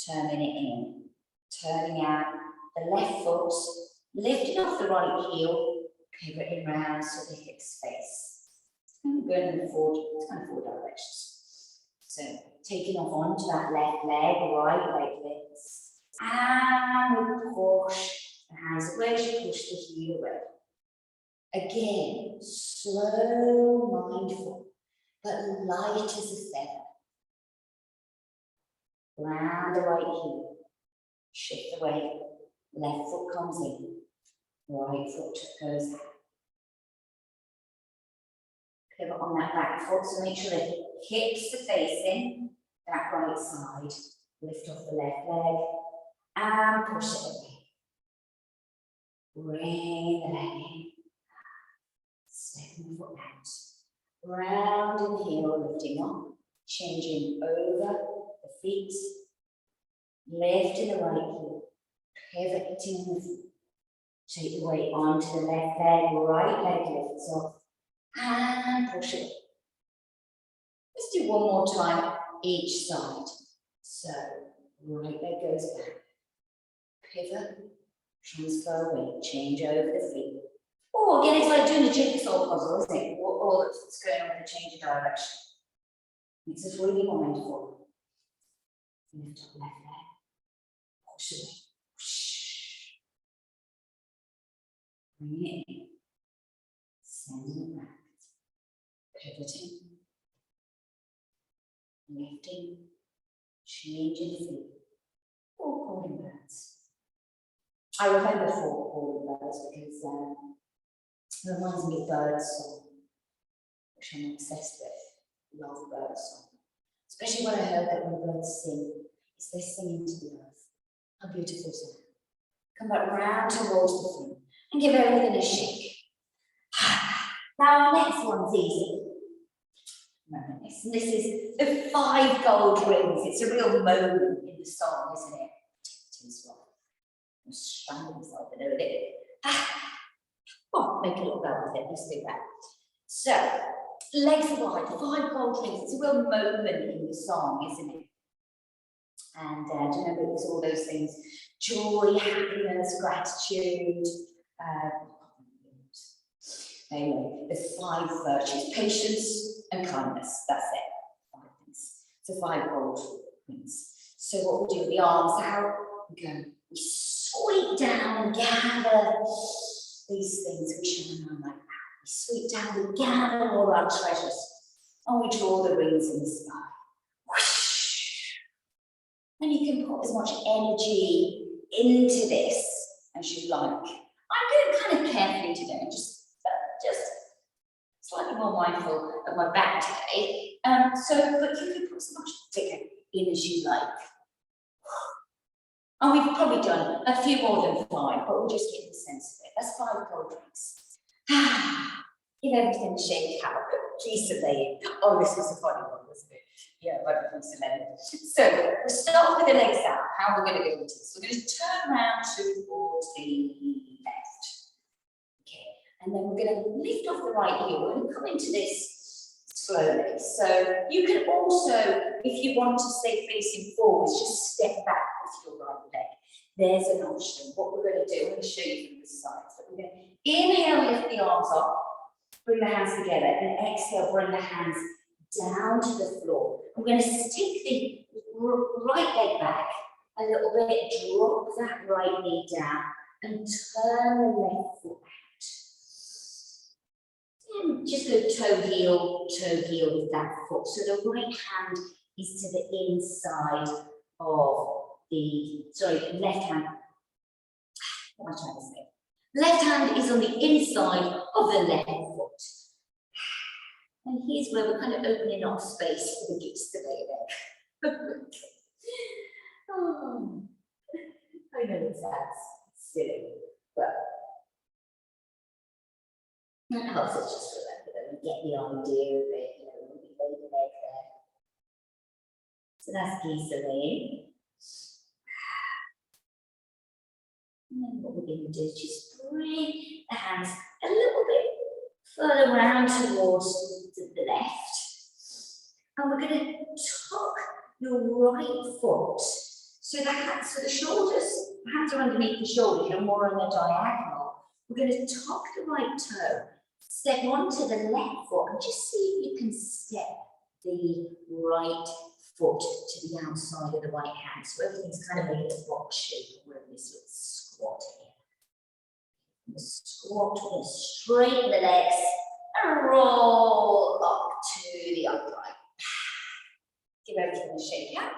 Turning it in. Turning out the left foot. Lifting off the right heel. Pivoting round so the hips face. And going in the four directions. So taking off onto that left leg, right leg lifts. And we push the hands away as you push the heel away. Again, slow, mindful, but light as a feather. Round the right heel. Shift away. Left foot comes in. Right foot goes out. Pivot on that back foot, so make sure the hips are facing that right side. Lift off the left leg and push it away. Bring the leg in. Step the foot out. Round in the heel, lifting up. Changing over the feet. Lifting the right heel. Pivoting the foot. Take the weight onto the left leg, right leg lifts up. And push it. Let's do one more time each side. So, right leg goes back. Pivot, transfer weight, change over the feet. Oh, again, it's like doing a jigsaw puzzle, isn't it? All that's going on with the change of direction. Makes us really mindful. Lift up left leg. Push away. Bring it in. Send it back. Pivoting. Lifting. Changing the feet. Four calling birds. I remember four calling birds because it reminds me of bird song, which I'm obsessed with. Love bird song. Especially when I heard that when birds sing, it's they're singing to the earth. How beautiful is that? Come back round towards the front and give everything a shake. Now, next one's easy. This is the 5 gold rings. It's a real moment in the song, isn't it? I'm strangling myself a little bit. Oh, make a little go with it. Let's do that. So, legs wide, 5 gold rings. It's a real moment in the song, isn't it? And do you remember it was all those things? Joy, happiness, gratitude. Anyway, there's 5 virtues: patience and kindness. That's it. 5 things. So 5 gold rings. So what we'll do with the arms out, we go, we sweep down, gather these things, we shine on like that. We sweep down, we gather all our treasures, and we draw the rings in the sky. Whoosh. And you can put as much energy into this as you like. I'm going kind of carefully today, just slightly more mindful of my back today. But you can put as much bigger in as you like. And we've probably done a few more than 5, but we'll just get the sense of it. That's 5 cold drinks. Give everything a shake out. Please delay it. Oh, this was a funny one, wasn't it? Yeah, right, please delay it. So we'll start with the legs out. How we're going to go into this. We're going to turn around towards the left. Okay, and then we're going to lift off the right heel. We're going to come into this slowly. So you can also, if you want to stay facing forwards, just step back with your right leg. There's an option. What we're going to do, I'm going to show you from the side. So we're going to inhale, lift the arms up, bring the hands together, and exhale, bring the hands down to the floor. I'm going to stick the right leg back a little bit, drop that right knee down, and turn the left foot out. And just go toe heel with that foot. So the right hand is to the inside of the, left hand What am I trying to say? Left hand is on the inside of the left foot. And here's where we're kind of opening up space for the geese to lay there. Oh, I know it sounds silly, but that helps us just remember that we get the idea of it, you know, when we lay the leg there. So that's geese laying. And then what we're going to do is just bring the hands a little bit further round towards the left. And we're going to tuck your right foot. So the shoulders, hands are underneath the shoulders, you're more on the diagonal. We're going to tuck the right toe, step onto the left foot, and just see if you can step the right foot to the outside of the right hand. So everything's kind of making a box shape. We're in this little squat here. The squat, we're going to straighten the legs and roll up to the upright. Give everything a shake out.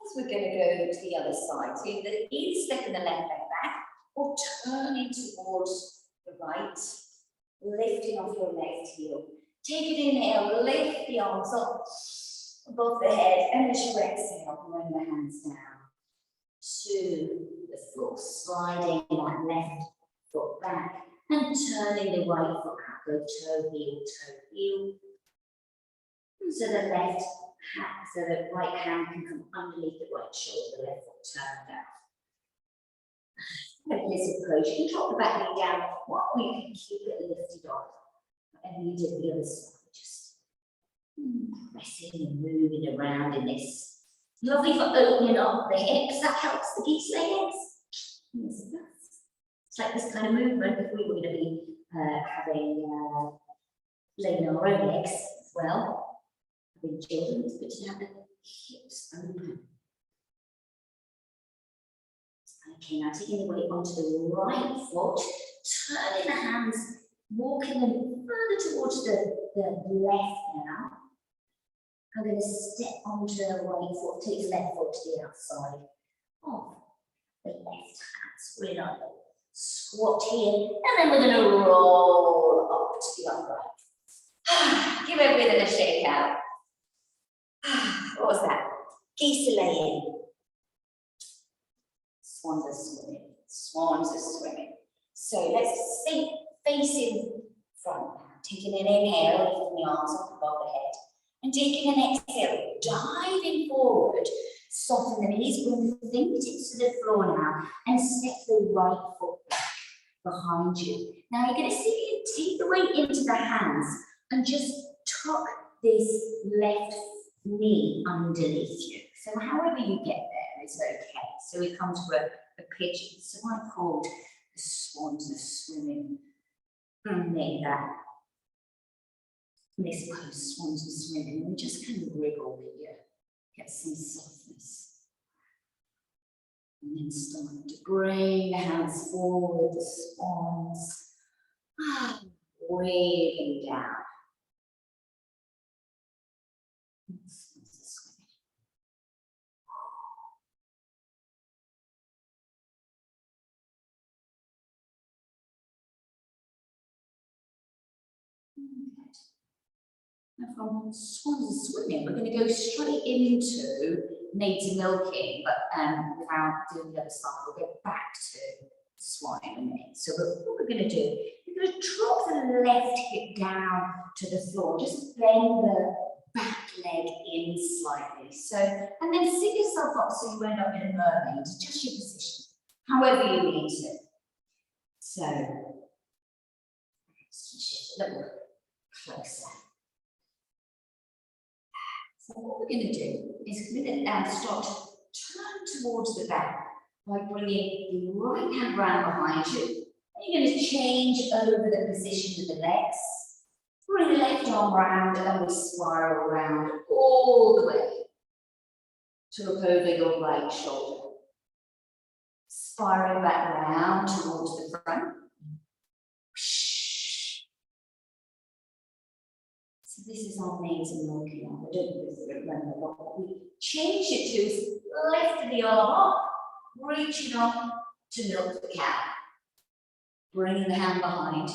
As we're going to go to the other side. So either step in the left leg back or turning towards the right, lifting off your left heel. Take an inhale, lift the arms up above the head, and as you exhale, bring the hands down to the floor, sliding that left foot back and turning the right foot out, go toe, heel. So the left hand, so the right hand can come underneath the right shoulder, the left foot turned down. With this approach, you can drop the back knee down, or you can keep it lifted off. And you did the other side, just pressing and moving around in this. Lovely for opening up the hips, that helps the geese legs. Yes, it does. It's like this kind of movement if we were going to be laying our own legs as well. Having children, it's good to have the hips open. Okay, now taking the weight onto the right foot, turning the hands, walking them further towards the left now. I'm going to step onto the right foot, take the left foot to the outside of the left hand. We're going to squat here, and then we're going to roll up to the upright. Give everything a shake out. What was that? Geese laying. Swans are swimming. Swans are swimming. So let's sink facing front now. Taking an inhale, lifting the arms up above the head. And taking an exhale, diving forward, soften the knees, bring the fingertips to the floor now, and step the right foot back behind you. Now you're going to see if you take the weight into the hands and just tuck this left knee underneath you. So however you get there is okay. So we come to a pigeon. So I called the swans are swimming. And make that. This pose, swans are swimming. And we just kind of wriggle here. Get some softness. And then start to bring the hands forward, the swans. Wiggling down. Now from swans and swimming, we're going to go straight into native milking, but without doing the other side. We'll go back to swan in a minute. So what we're going to do, we're going to drop the left hip down to the floor. Just bend the back leg in slightly. So, and then sit yourself up so you end up in a mermaid. Just your position, however you need to. So, let's shift a little closer. So what we're going to do is start to turn towards the back by bringing the right hand round behind you. And you're going to change over the position of the legs. Bring the left arm round and we spiral around all the way to look over your right shoulder. Spiral back round towards the front. So this is our native milking arm. I don't know if you remember, but what we change it to is lift the arm up, reaching up to milk the cow. Bringing the hand behind,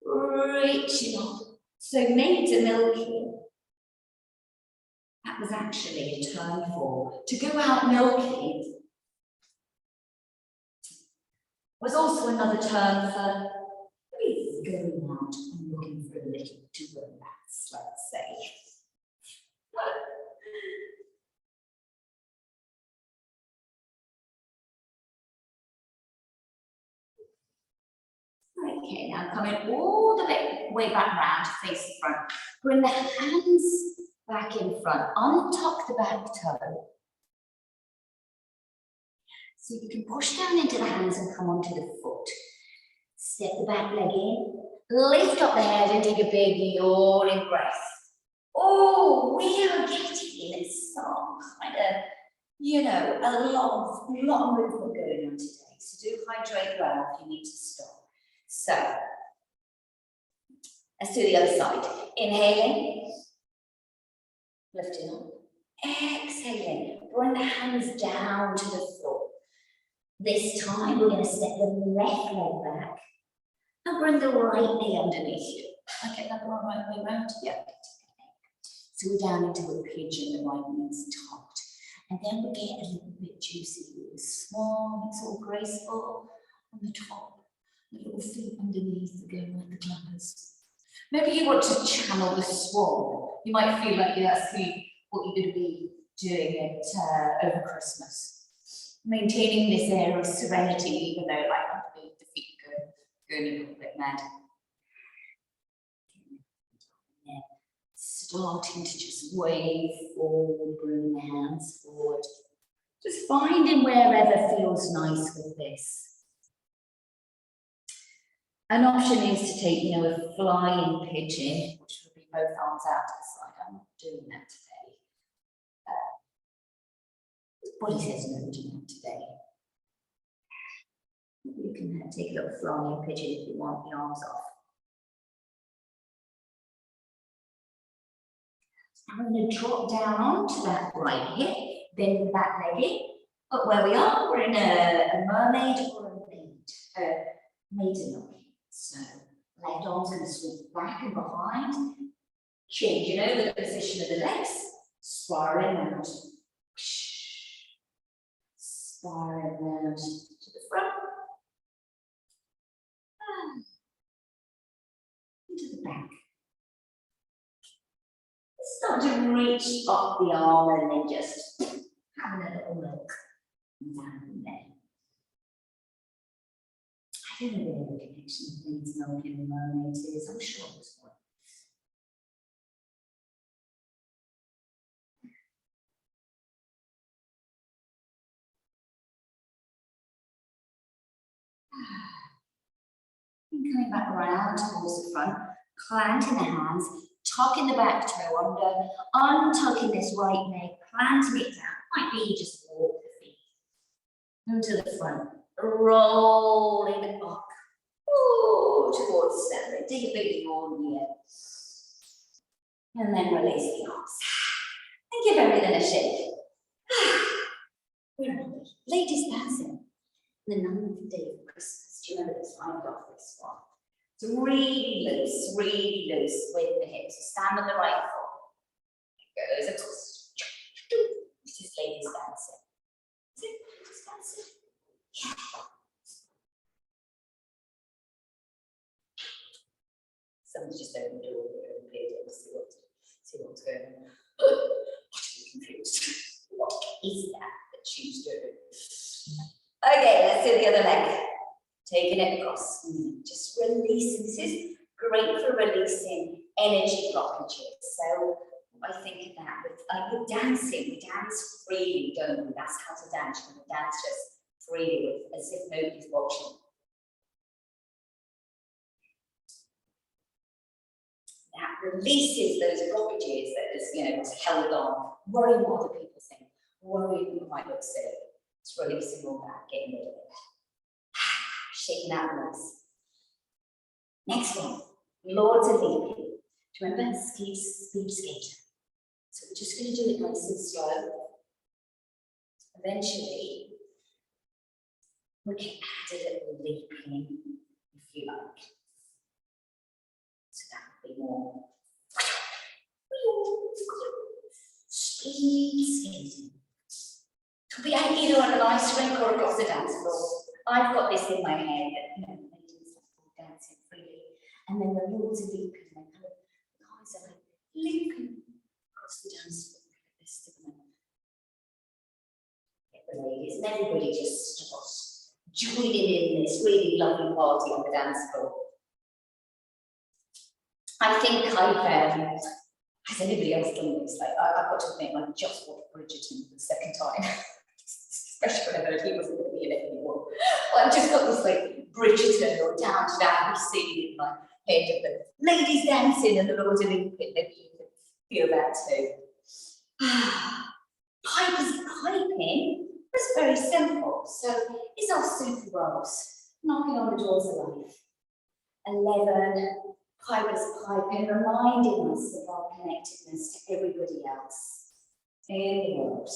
reaching up. So maiden milking, that was actually a term for to go out milking. Was also another term for going out and looking for a little to romance, let's say. Okay, now coming all the way back round to face the front. Bring the hands back in front, untuck the back toe. So you can push down into the hands and come onto the foot. Step the back leg in, lift up the head and take a big yawning breath. Oh, we are getting in some kind of, you know, a lot of movement going on today. So do hydrate well if you need to stop. So, let's do the other side. Inhaling, lifting up. Exhaling, bring the hands down to the floor. This time we're going to step the left leg back and bring the right knee underneath you. Okay, that the right way around? Yeah. So we're down into a pigeon, the right knee's tucked. And then we get a little bit juicy with the swan, it's all graceful on the top. The little feet underneath again like the clappers. Maybe you want to channel the swan. You might feel like that's what you're going to be doing over Christmas. Maintaining this air of serenity, even though like underneath the feet going a little bit mad. And starting to just wave forward, bring the hands forward. Just finding wherever feels nice with this. An option is to take, a flying pigeon, which would be both arms out to the side. I'm not doing that today. Body says no to that today. You can take a little flying pigeon if you want the arms off. I'm going to drop down onto that right hip, bend the back leg in. But where we are, we're in a mermaid or a maiden milking. So left arm's going to sweep back and behind, changing over the position of the legs, spiraling round. Spiraling round to the front. Into the back. Start to reach up the arm and then just having a little look down from there. I don't know where the connection between milking and mermaids is, I'm sure there's one. And coming back around towards the front, planting the hands, tucking the back toe under, untucking this right leg, planting it down. Might be just walk the feet into the front, rolling it up. Ooh, towards center. Take a big yawn here. And then release the arms. And give everything a shake. Where are we? Ladies dancing. The 9th day of Christmas. Do you remember this? I love this one. It's really loose with the hips. So stand on the right foot. It goes across. This is ladies dancing. Is it ladies dancing? Yeah. Someone's just opened the door and peered in to see what's going on. I'm confused. What is that she's doing? Okay, let's do the other leg. Taking it across. Just releasing. This is great for releasing energy blockages. So I think of that with dancing. We dance freely, don't we? That's how to dance. You can dance just freely, as if nobody's watching. That releases those blockages that is, held on, worrying what other people think, worrying we might look silly. It's releasing all that, getting rid of it. Shaking out the noise. Next one, Lords of Leaping. Do you remember speed skater? So we're just going to do it nice and slow. Eventually, We can add a little leap in, if you like. So that would be more. Speed. Could be either on an ice rink or across the dance floor. I've got this in my head that, you know, ladies are dancing freely, and then the lords are leaping, and kind of guys are like leaping across the dance floor like this to them. Get the ladies, and everybody just starts joining in this really lovely party on the dance floor. I think I've has anybody else done this? Like, I've got to admit, I just watched Bridgerton for the second time. Especially when I heard he wasn't going to be in it anymore. Well, I've just got this like Bridgerton or Downton Abbey scene in my head of the ladies dancing and the lords of Lincoln. Maybe you can feel that too. Piper's piping was very simple. So it's our super roles, knocking on the doors of life. 11. Piper's piping, reminding us of our connectedness to everybody else in the world.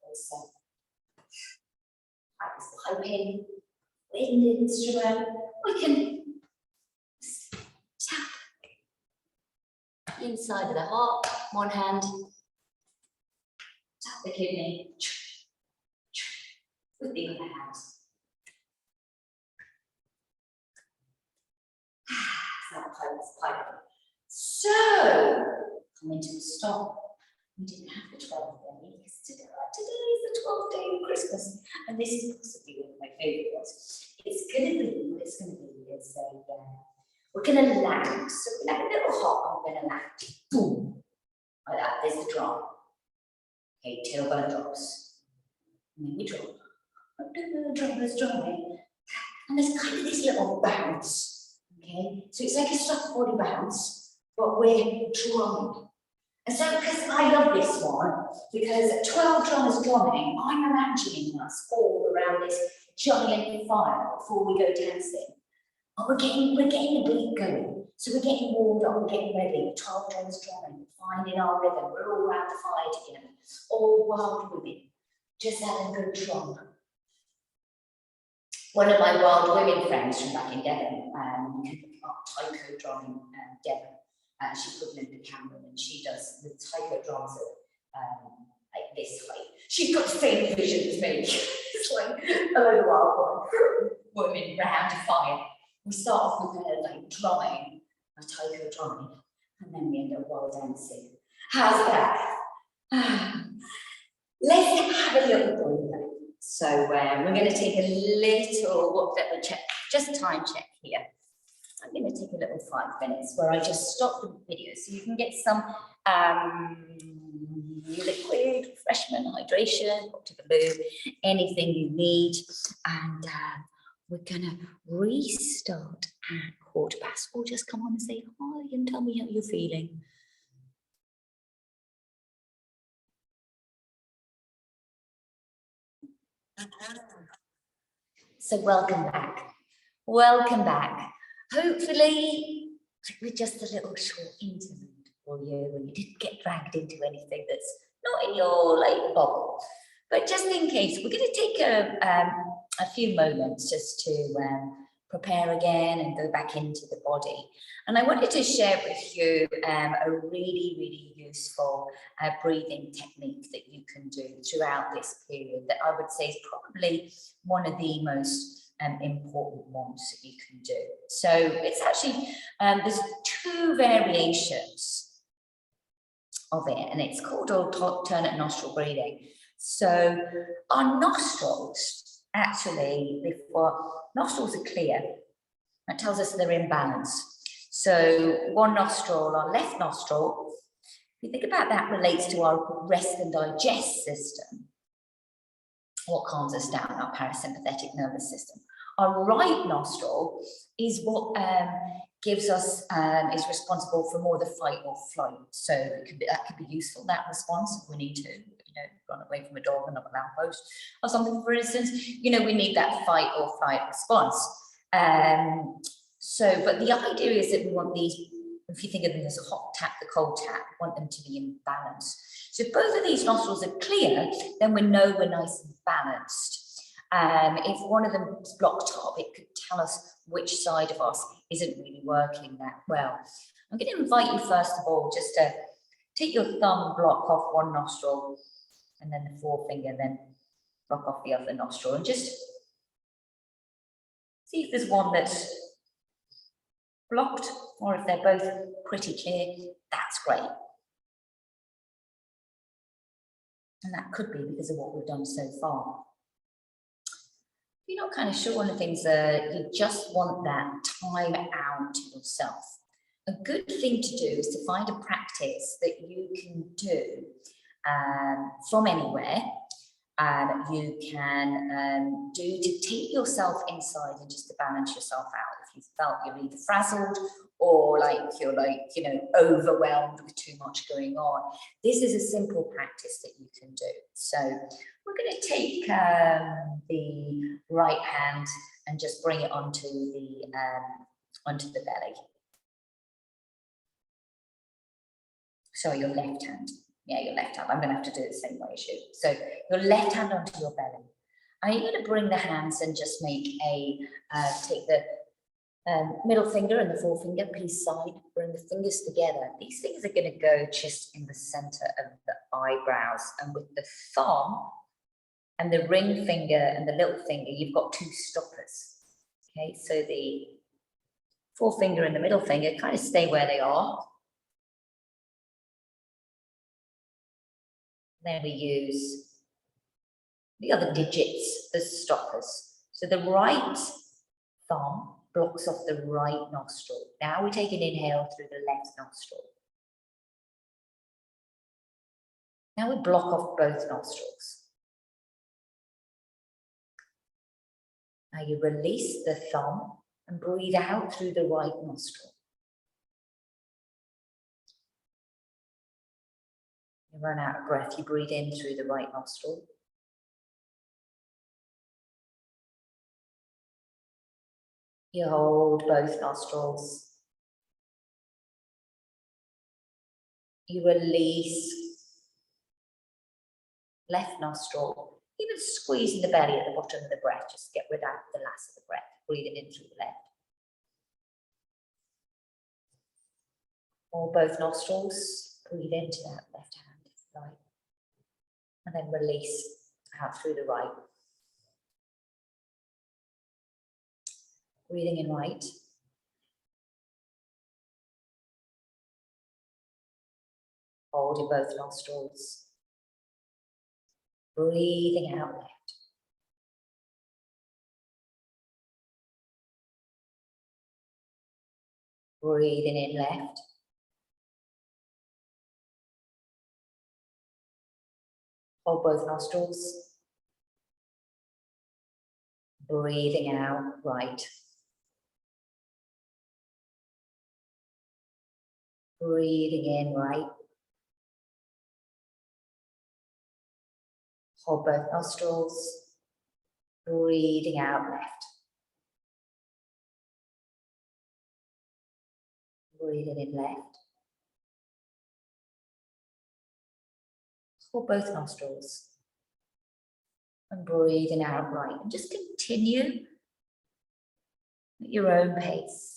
Also, Piper's piping, wind instrument, we can tap inside of the heart, one hand, tap the kidney with the other hand. So, coming to a stop. We didn't have the 12th day yesterday. Today is the 12th day of Christmas, and this is possibly one of my favourite ones. It's going to be what it's going to be. It's we're going to land. So we're going to have a little hop, and we're going to land. Boom. Like that. There's the drum. Okay, tailbone drops. And then we drop. The drum is drumming. And there's kind of this little bounce. Okay, so it's like a soft body bounce, but we're drumming. And so, because I love this one, because 12 drummers drumming, I'm imagining us all around this giant fire before we go dancing. And we're getting the beat going. So we're getting warmed up, we're getting ready. 12 drummers drumming, finding our rhythm. We're all around the fire together. All wild women, just having a good drum. One of my wild women friends from back in Devon, you can look up taiko drumming Devon. She's called Linda Cameron, and she does the taiko drums at like this height. She's got the same vision as me. It's like a load of wild women round a fire. We start off with her like drumming, a taiko drumming, and then we end up wild dancing. How's that? Let's have a little breather. So we're going to take a little, just time check here. I'm going to take a little 5 minutes where I just stop the video so you can get some liquid, refreshment, hydration, Dr. Blue, anything you need. And we're going to restart at 1:15. Or just come on and say hi and tell me how you're feeling. So welcome back. Welcome back. Hopefully, with just a little short interlude for you when you didn't get dragged into anything that's not in your like bubble. But just in case, we're going to take a few moments just to prepare again and go back into the body. And I wanted to share with you a really, really useful breathing technique that you can do throughout this period that I would say is probably one of the most important ones that you can do. So it's actually, there's 2 variations of it, and it's called alternate nostril breathing. So our nostrils, actually, before nostrils are clear, that tells us they're in balance. So one nostril, our left nostril, if you think about that, relates to our rest and digest system. What calms us down, our parasympathetic nervous system. Our right nostril is what gives us, is responsible for more the fight or flight. So that could be useful, that response, if we need to, run away from a dog and up a lamppost or something, for instance, we need that fight or flight response. But the idea is that we want these, if you think of them as a hot tap, the cold tap, we want them to be in balance. So if both of these nostrils are clear, then we know we're nice and balanced. If one of them is blocked up, it could tell us which side of us isn't really working that well. I'm going to invite you first of all just to take your thumb, block off one nostril, and then the forefinger, then block off the other nostril, and just see if there's one that's blocked, or if they're both pretty clear. That's great. And that could be because of what we've done so far. If you're not kind of sure on the things, you just want that time out to yourself. A good thing to do is to find a practice that you can do from anywhere. You can do to take yourself inside and just to balance yourself out. If you felt you're either frazzled or you're overwhelmed with too much going on, this is a simple practice that you can do. So we're going to take the right hand and just bring it onto the belly. Sorry, your left hand. Yeah, your left hand. I'm going to have to do it the same way as you. So your left hand onto your belly. And you're going to bring the hands and just make take the middle finger and the forefinger, piece side, bring the fingers together. These things are going to go just in the center of the eyebrows. And with the thumb and the ring finger and the little finger, you've got two stoppers. Okay, so the forefinger and the middle finger kind of stay where they are. Then we use the other digits as stoppers. So the right thumb blocks off the right nostril. Now we take an inhale through the left nostril. Now we block off both nostrils. Now you release the thumb and breathe out through the right nostril. You run out of breath, you breathe in through the right nostril. You hold both nostrils. You release left nostril, even squeezing the belly at the bottom of the breath, just get rid of the last of the breath, breathing in through the left. Or both nostrils, breathe into that left hand, if you like. And then release out through the right. Breathing in right. Hold in both nostrils. Breathing out left. Breathing in left. Hold both nostrils. Breathing out right. Breathing in right. Hold both nostrils. Breathing out left. Breathing in left. Hold both nostrils. And breathing out right. And just continue at your own pace.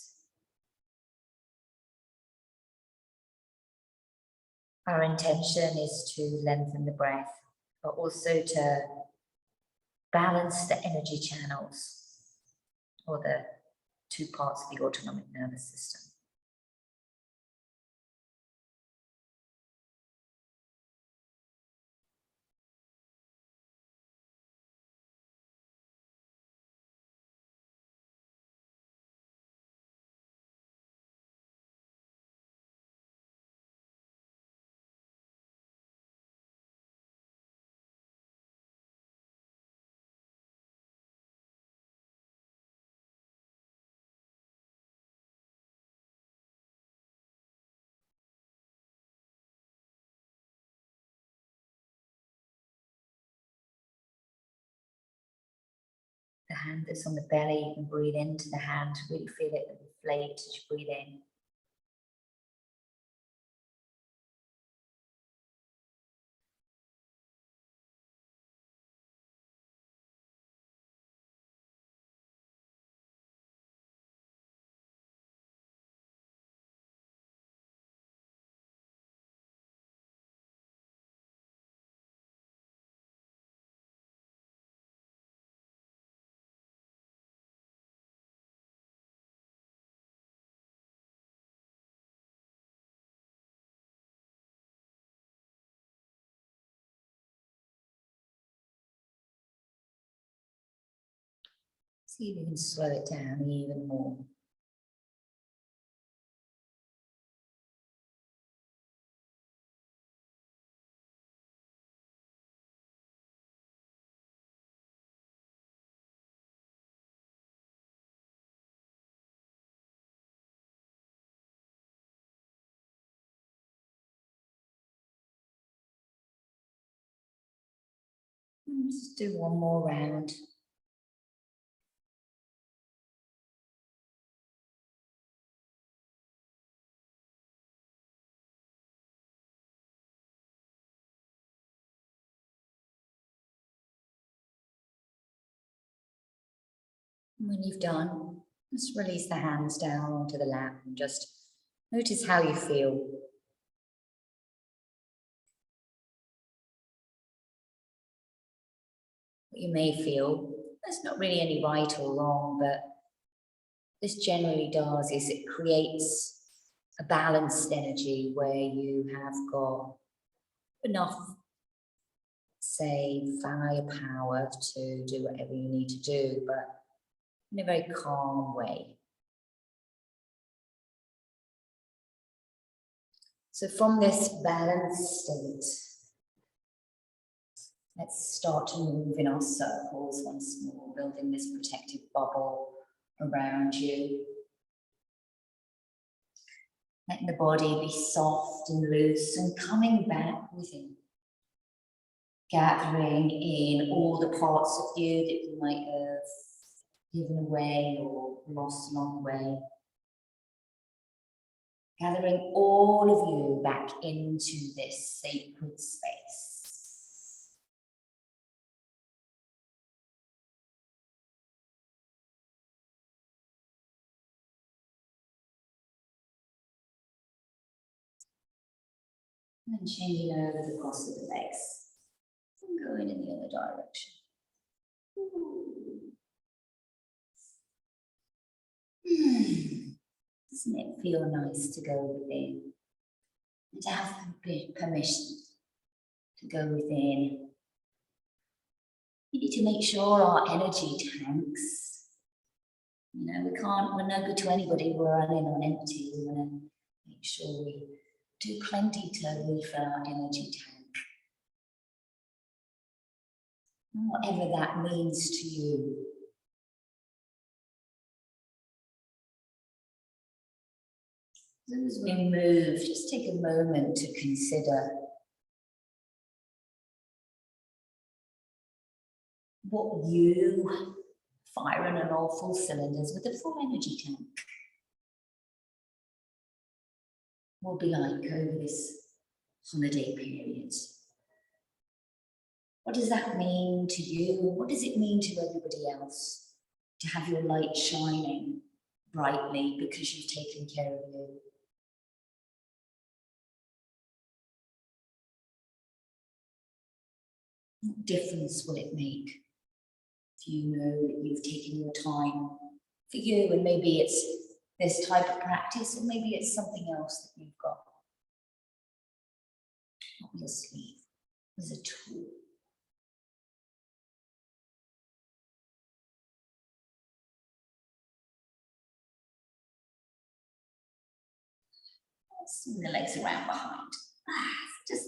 Our intention is to lengthen the breath, but also to balance the energy channels, or the two parts of the autonomic nervous system. The hand that's on the belly, you can breathe into the hand, really feel it inflate as you breathe in. See if you can slow it down even more. Just do one more round. When you've done, just release the hands down onto the lap and just notice how you feel. What you may feel, there's not really any right or wrong, but this generally does is it creates a balanced energy where you have got enough, say, firepower to do whatever you need to do, but in a very calm way. So from this balanced state, let's start to move in our circles once more, building this protective bubble around you. Letting the body be soft and loose and coming back within. Gathering in all the parts of you that you might have given away or lost along the way. Gathering all of you back into this sacred space. And then changing over the cross of the legs. And going in the other direction. Doesn't it feel nice to go within? And to have permission to go within. We need to make sure our energy tanks, we're no good to anybody, we're running on empty. We want to make sure we do plenty to refill our energy tank. Whatever that means to you. As we move, just take a moment to consider what you, firing on all full cylinders with a full energy tank, will be like over this holiday period. What does that mean to you? What does it mean to everybody else to have your light shining brightly because you've taken care of you? What difference will it make if you know that you've taken your time for you, and maybe it's this type of practice, or maybe it's something else that you've got up your sleeve as a tool. Swing the legs around behind. Just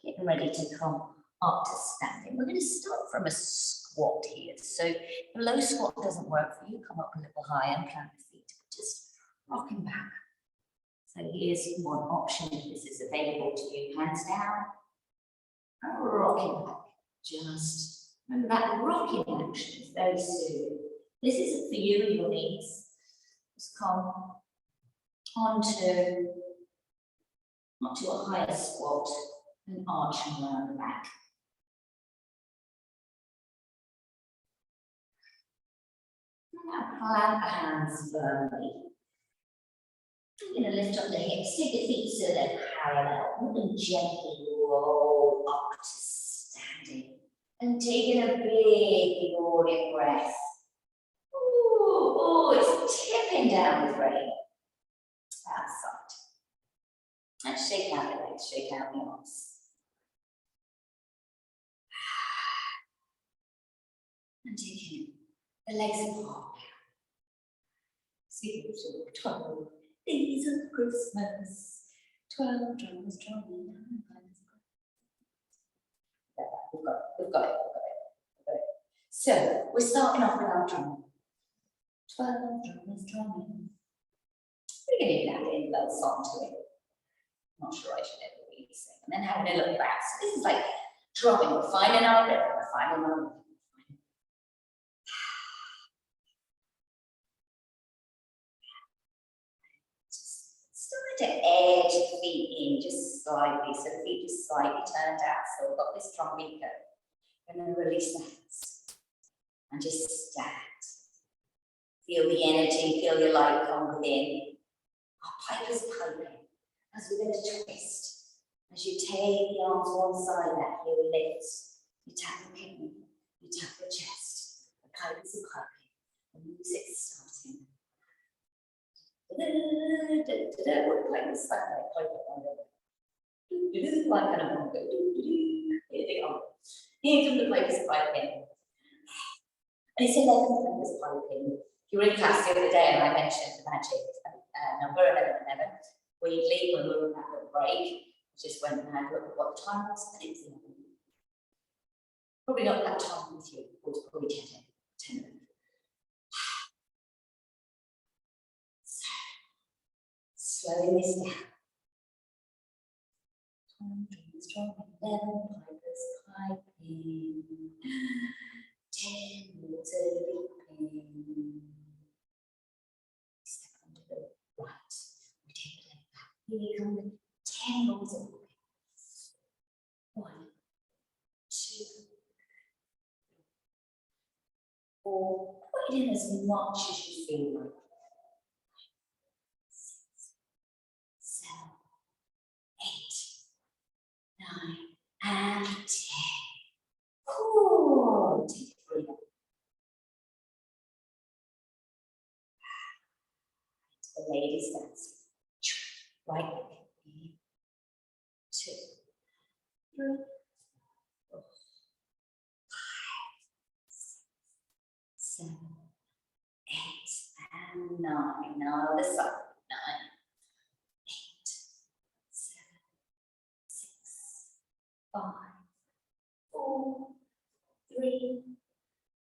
getting ready to come up to standing. We're going to start from a squat here. So if a low squat doesn't work for you, come up a little higher and plant the feet. Just rocking back. So here's one option if this is available to you. Hands down. And rocking back. Just remember that rocking action is very soothing. This isn't for you and your knees. Just come onto a higher squat and arching around the back. Now plant the hands firmly. You're going to lift up the hips, take the feet so they're parallel, and then gently roll up to standing. And taking a big yawning breath. Ooh, it's tipping down with rain. Outside. And shake out the legs, shake out the arms. And taking the legs apart. seals of 12 days of Christmas. 12 drummers drumming. We've got it. So we're starting off with our drum. 12 drummers drumming. We're going to add in a little song to it. Not sure I should ever really sing. And then having a look back. So this is like drumming. We're finding our rhythm. We're finding our rhythm. Start to edge the feet in just slightly. So the feet just slightly turned out. So we've got this drum beat going. And then release the hands. And just stand. Feel the energy, feel your light come within. Our pipe is piping as we're going to twist. As you take the arms one side, that heel lifts. You tap the kidney, you tap the chest. The pipe is piping. The music's starting. We're playing this like pipe. Like kind of go. Here they go. Here comes the pipe is piping. And it's 11 fingers piping. You were in class the other day and I mentioned the magic number 11. Weirdly, when we were at the break, just went and had a look at what the time was, and it was 11. Probably not that time with you, it was probably 10 minutes. So, slowing this down. 11 pipers piping. 10 water leaping. Step onto the right. We take the leg back. Here come the 10 rolls of leaping. 1, 2, 4. Put it in as much as you feel like. 6, 7, 8, 9, and 10. Cool. Take a breath. The ladies dance. Right leg. 2, 3, 4, 5, 6, 7, 8, and 9. Now the other side. 9, 8, 7, 6, 5, 4, 3,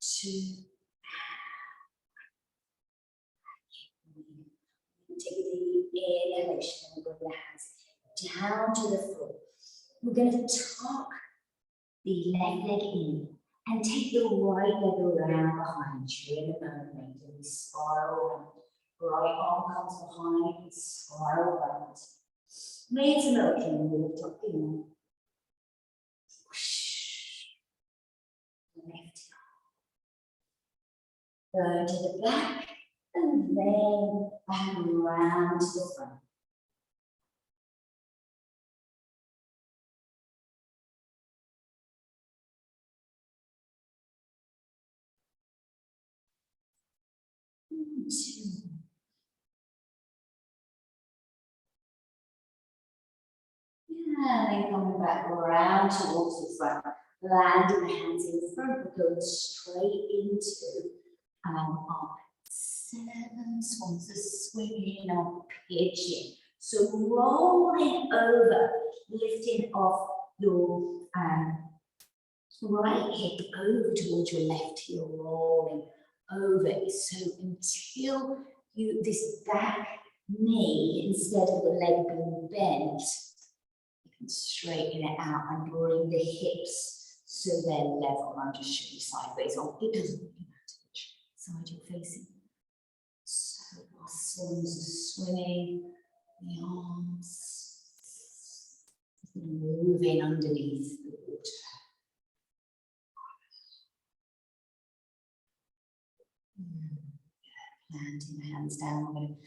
2, take a deep inhalation and bring the hands down to the floor. We're going to tuck the left leg in and take the right leg around behind you in the moment. And we spiral around. Right arm comes behind and spiral around. Make some looking with the top in. Left arm. Go to the back and then back around to the front. And then coming back around towards the front, landing the hands in front, we're going straight into our 7 swans, a swinging or pigeon. So rolling over, lifting off your right hip over towards your left heel, rolling over. So until this back knee, instead of the leg being bent, you can straighten it out and bring the hips so they're level. I'll just show you sideways. It doesn't really matter which side you're facing. So our swans are swimming, the arms moving underneath the water. Planting the hands down. We're going to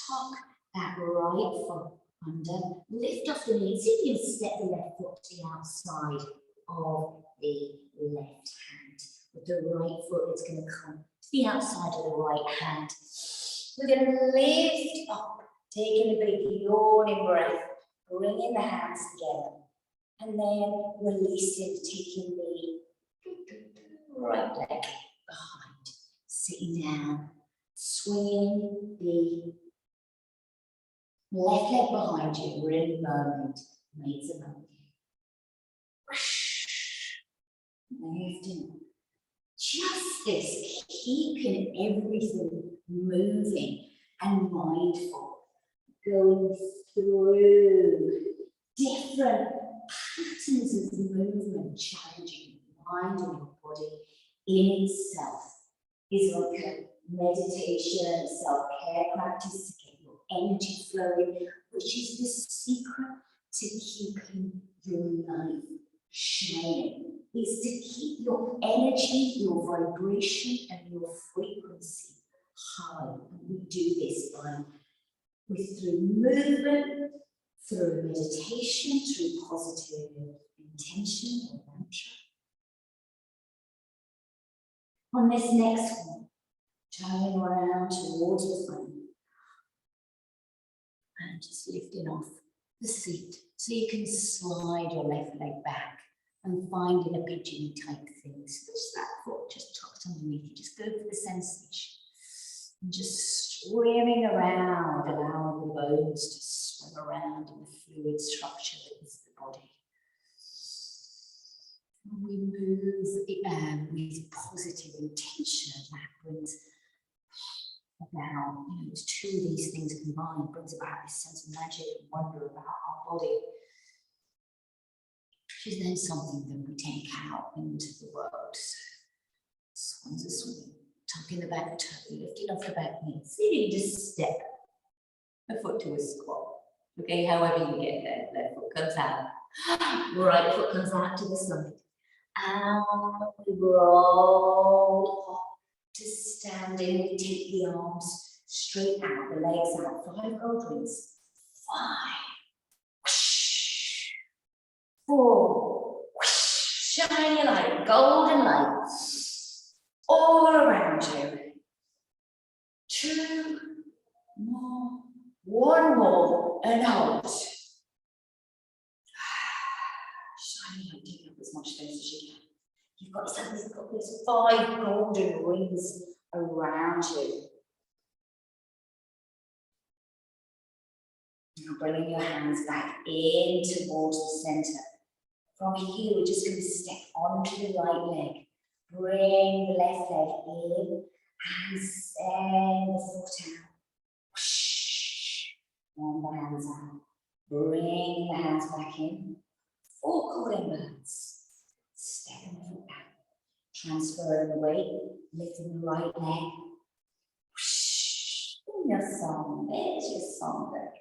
tuck that right foot under, lift off the knees. You can step the left foot to the outside of the left hand. With the right foot, it's going to come to the outside of the right hand. We're going to lift up, taking a big yawning breath, bringing the hands together, and then releasing, taking the right leg behind, sitting down. Swinging the left leg behind you, we're in mermaid, maids of mermaid. Lifting. Just this, keeping everything moving and mindful, going through different patterns of movement, challenging the mind and your body in itself is like a meditation, self-care practice to get your energy flowing, which is the secret to keeping your life shining, is to keep your energy, your vibration, and your frequency high. And we do this through movement, through meditation, through positive intention or mantra. On this next one, turning around towards the front and just lifting off the seat so you can slide your left leg back and finding a pigeon type thing. Switch that foot just tucked underneath you. Just go for the sensation and just swimming around, allowing the bones to swim around in the fluid structure that is the body. When we move the air with positive intention, that brings about, it's two of these things combined, brings about this sense of magic and wonder about our body, which is then something that we take out into the world. So, swans are swimming, tucking the back toe, lifting off the back knee, see if you can just step a foot to a squat. Okay, however you get there, left foot comes out, right foot comes out to the side. And we roll up to standing. We take the arms straight out, the legs out. 5 gold rings. 5. 4. Shiny light, golden light. All around you. 2 more. 1 more. And hold. Shiny light, take up as much space as you can. You've got these 5 golden rings around you. Now bringing your hands back in towards the center. From here, we're just going to step onto the right leg. Bring the left leg in and send the foot out. And the hands out. Bring the hands back in. 4 calling birds. Stepping the foot out. Transferring the weight. Lifting the right leg. In your song. There's your songbird.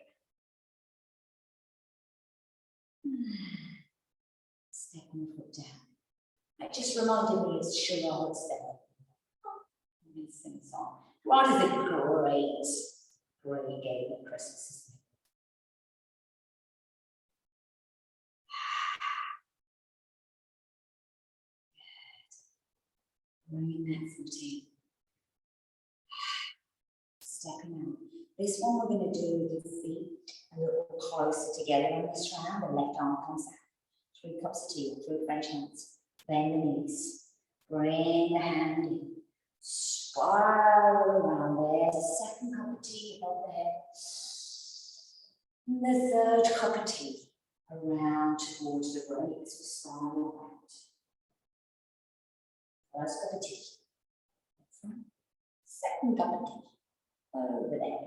Stepping the foot down. It just reminded me of Sharad's step. We sing a song. Sharad is a great game at Christmas, isn't it? Bringing that foot in. Stepping out. This one we're going to do with the feet a little closer together on this round. The left arm comes out. 3 cups of tea, 3 French hands. Bend the knees. Bring the hand in. Spiral around. There's a 2nd cup of tea above the head. And the 3rd cup of tea around towards the right as we spiral around. 1st cup of tea. 2nd cup of tea. Over the head.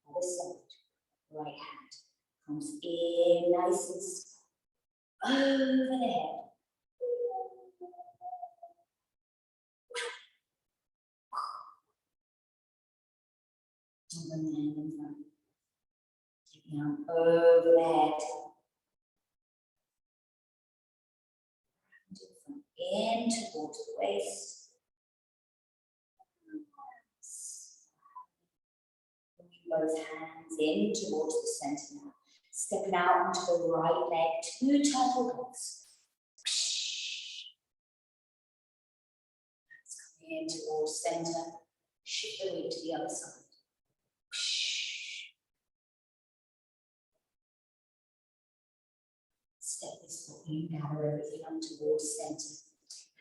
Other side. Right hand comes in nice and slow. Over the head. And bring the hand in front. Keep the arm over the head. In towards the waist. Bringing both hands in towards the center now. Stepping out onto the right leg, 2 turtle doves. Hands coming in towards center. Shift the weight to the other side. You gather everything up towards center.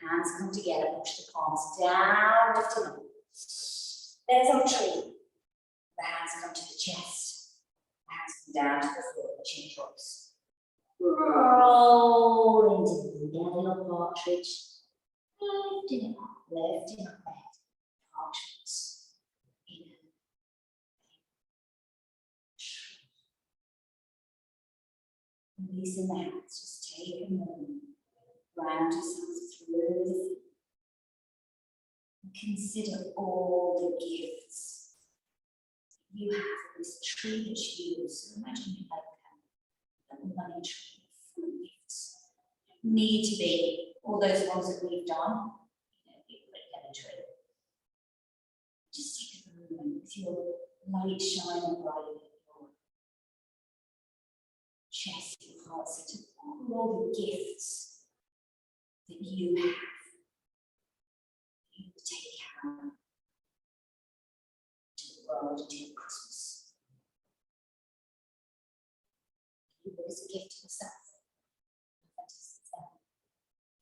Hands come together, push the palms down, lifting up. There's our tree. The hands come to the chest. The hands come down to the floor, the chin drops. Rolling down, gather your partridge. Lifting up the head. Partridge. Releasing the hands, just take a moment. Ground yourself through the feet. Consider all the gifts you have for this tree that you use. So imagine you like a money tree full of gifts. Need to be all those ones that we've done. You put a tree. Just take a moment with your light shining bright. Chest, your heart, so to all the gifts that you have, you take out to the world until Christmas. You give us a gift to yourself.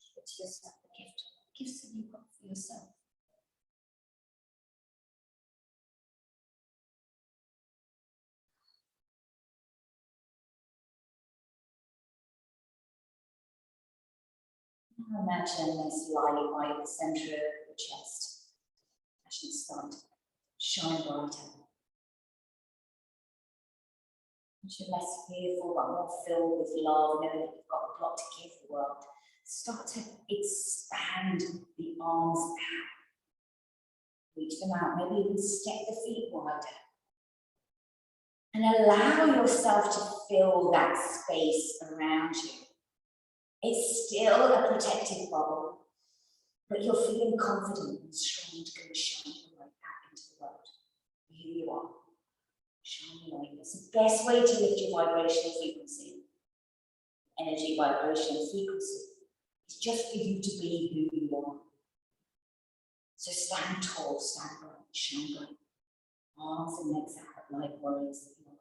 Give it to yourself, the gift. Gifts that you've got for yourself. Now imagine this light right at the centre of the chest. Imagine the sun shine brighter. You're less fearful, but more filled with love, knowing that you've got a lot to give the world. Start to expand the arms out. Reach them out, maybe even step the feet wider. And allow yourself to fill that space around you. It's still a protective bubble, but you're feeling confident and strong to go and shine your light out into the world. Here you are. Shine your light. It's the best way to lift your vibrational frequency. Energy, vibration, frequency. It's just for you to be who you are. So stand tall, stand bright, shine bright. Arms and legs out like warriors that you are.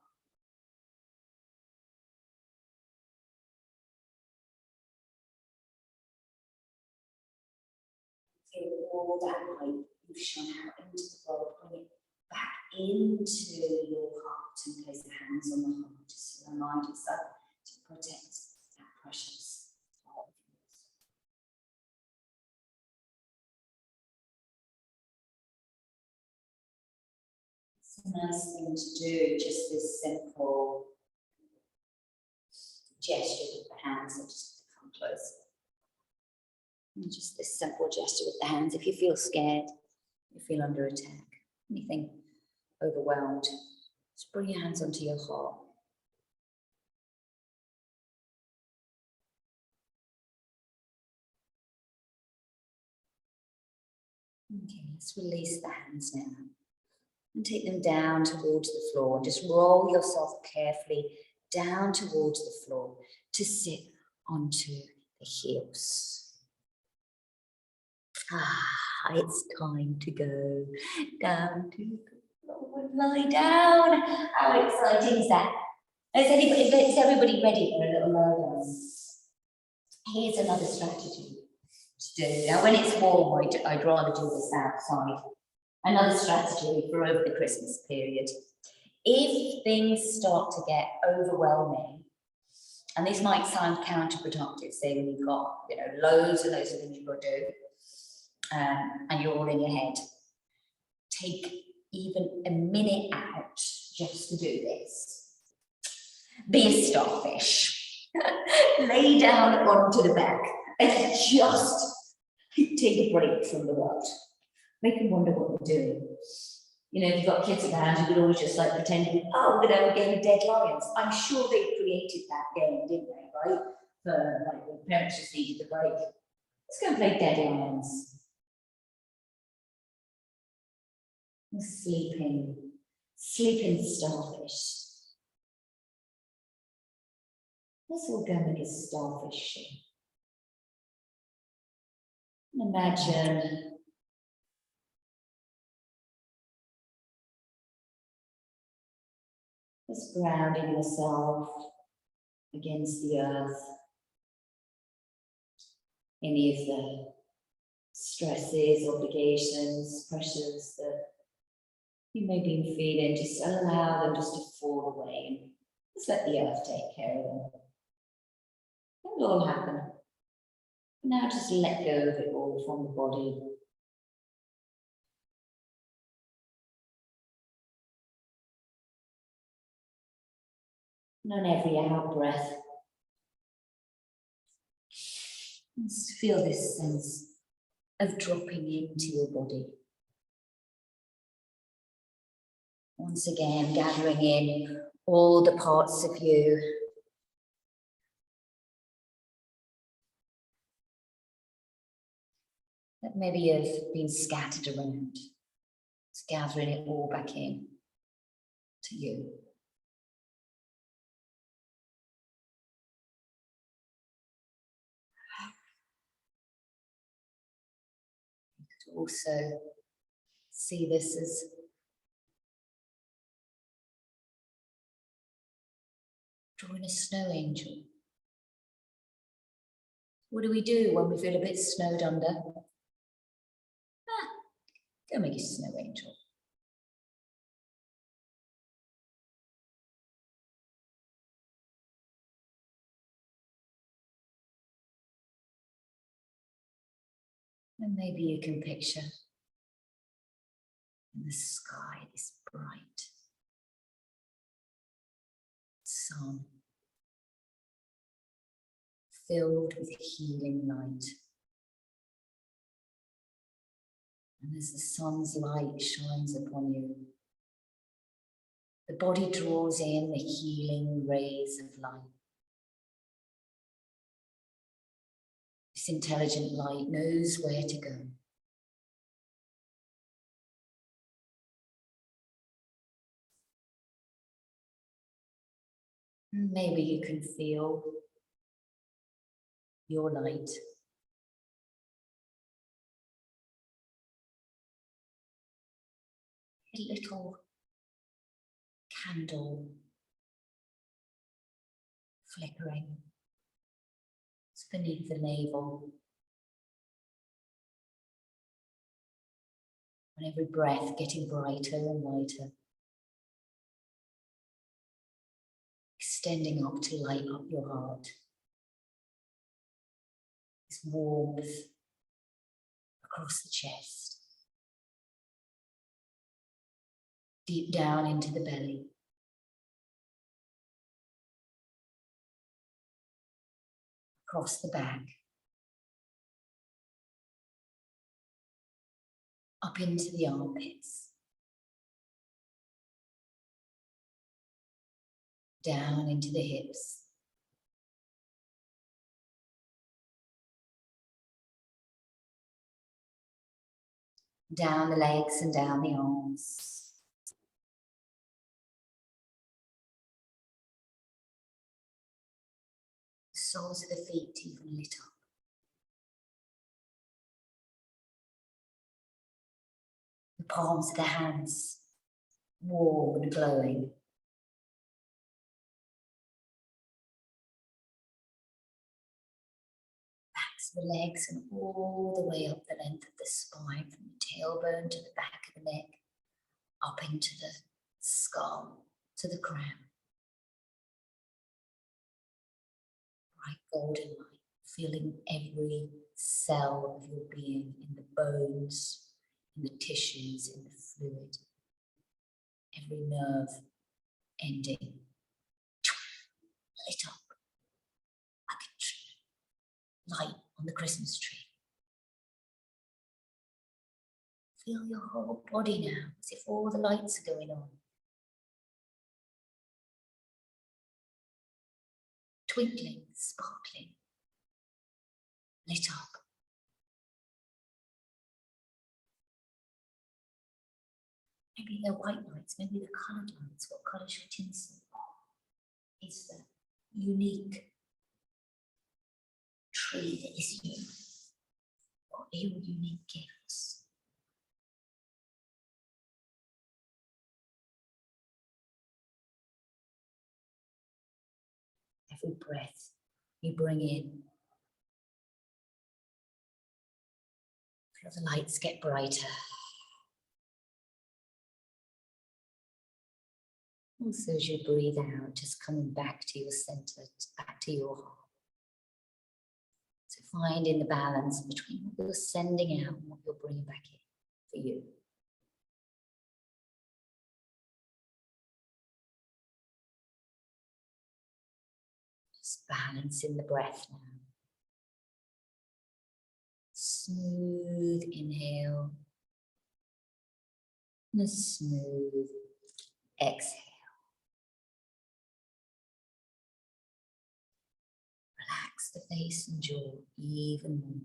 Feel all that light you've shone out into the world, bring it back into your heart and place the hands on the heart just to remind yourself to protect that precious heart of yours. It's a nice thing to do, just this simple gesture with the hands. I'll just come close. And just this simple gesture with the hands. If you feel scared, you feel under attack, anything overwhelmed, just bring your hands onto your heart. Okay, let's release the hands now and take them down towards the floor. Just roll yourself carefully down towards the floor to sit onto the heels. It's time to go down to the floor and lie down. How exciting is that? Is everybody ready for a little lie down? Here's another strategy to do. Now, when it's warm, I'd rather do this outside. Another strategy for over the Christmas period. If things start to get overwhelming, and this might sound counterproductive, say when you've got loads and loads of things you've got to do, and you're all in your head, take even a minute out just to do this. Be a starfish. Lay down onto the back and just take a break from the world. Make them wonder what you're doing. If you've got kids around, you could always just pretend, we're going to have a game of Dead Lions. I'm sure they created that game, didn't they, right? For when parents just needed a break. Let's go and play Dead Lions. Sleeping starfish. Let's all go make a starfish shape. Imagine just grounding yourself against the earth. any of the stresses, obligations, pressures that you may be feeling, just allow them just to fall away and just let the earth take care of them. It'll all happen. Now just let go of it all from the body. And on every out breath, just feel this sense of dropping into your body. Once again, gathering in all the parts of you. That maybe have been scattered around. Just gathering it all back in to you. You could also see this as drawing a snow angel. What do we do when we feel a bit snowed under? Go make a snow angel. And maybe you can picture in the sky this bright sun filled with healing light. And as the sun's light shines upon you, the body draws in the healing rays of light. This intelligent light knows where to go. And maybe you can feel your light a little candle flickering. It's beneath the navel. On every breath, getting brighter and lighter. Extending up to light up your heart. This warmth across the chest. Deep down into the belly. Across the back. Up into the armpits. Down into the hips. Down the legs and down the arms. The soles of the feet even lit up. The palms of the hands warm and glowing. Backs of the legs and all the way up the length of the spine, from the tailbone to the back of the neck, up into the skull, to the crown. Bright golden light, filling every cell of your being, in the bones, in the tissues, in the fluid, every nerve ending, lit up like a tree, light on the Christmas tree. Feel your whole body now, as if all the lights are going on. Twinkling, sparkling, lit up. Maybe they're white lights, maybe they're coloured lights. What colour's your tinsel? Is the unique tree that is you? What are your unique gifts? Every breath you bring in Feel the lights get brighter. Also, as you breathe out, just coming back to your center, back to your heart. So finding the balance between what you're sending out and what you're bringing back in for you. Just balancing the breath now. Smooth inhale and a smooth exhale. Relax the face and jaw even more.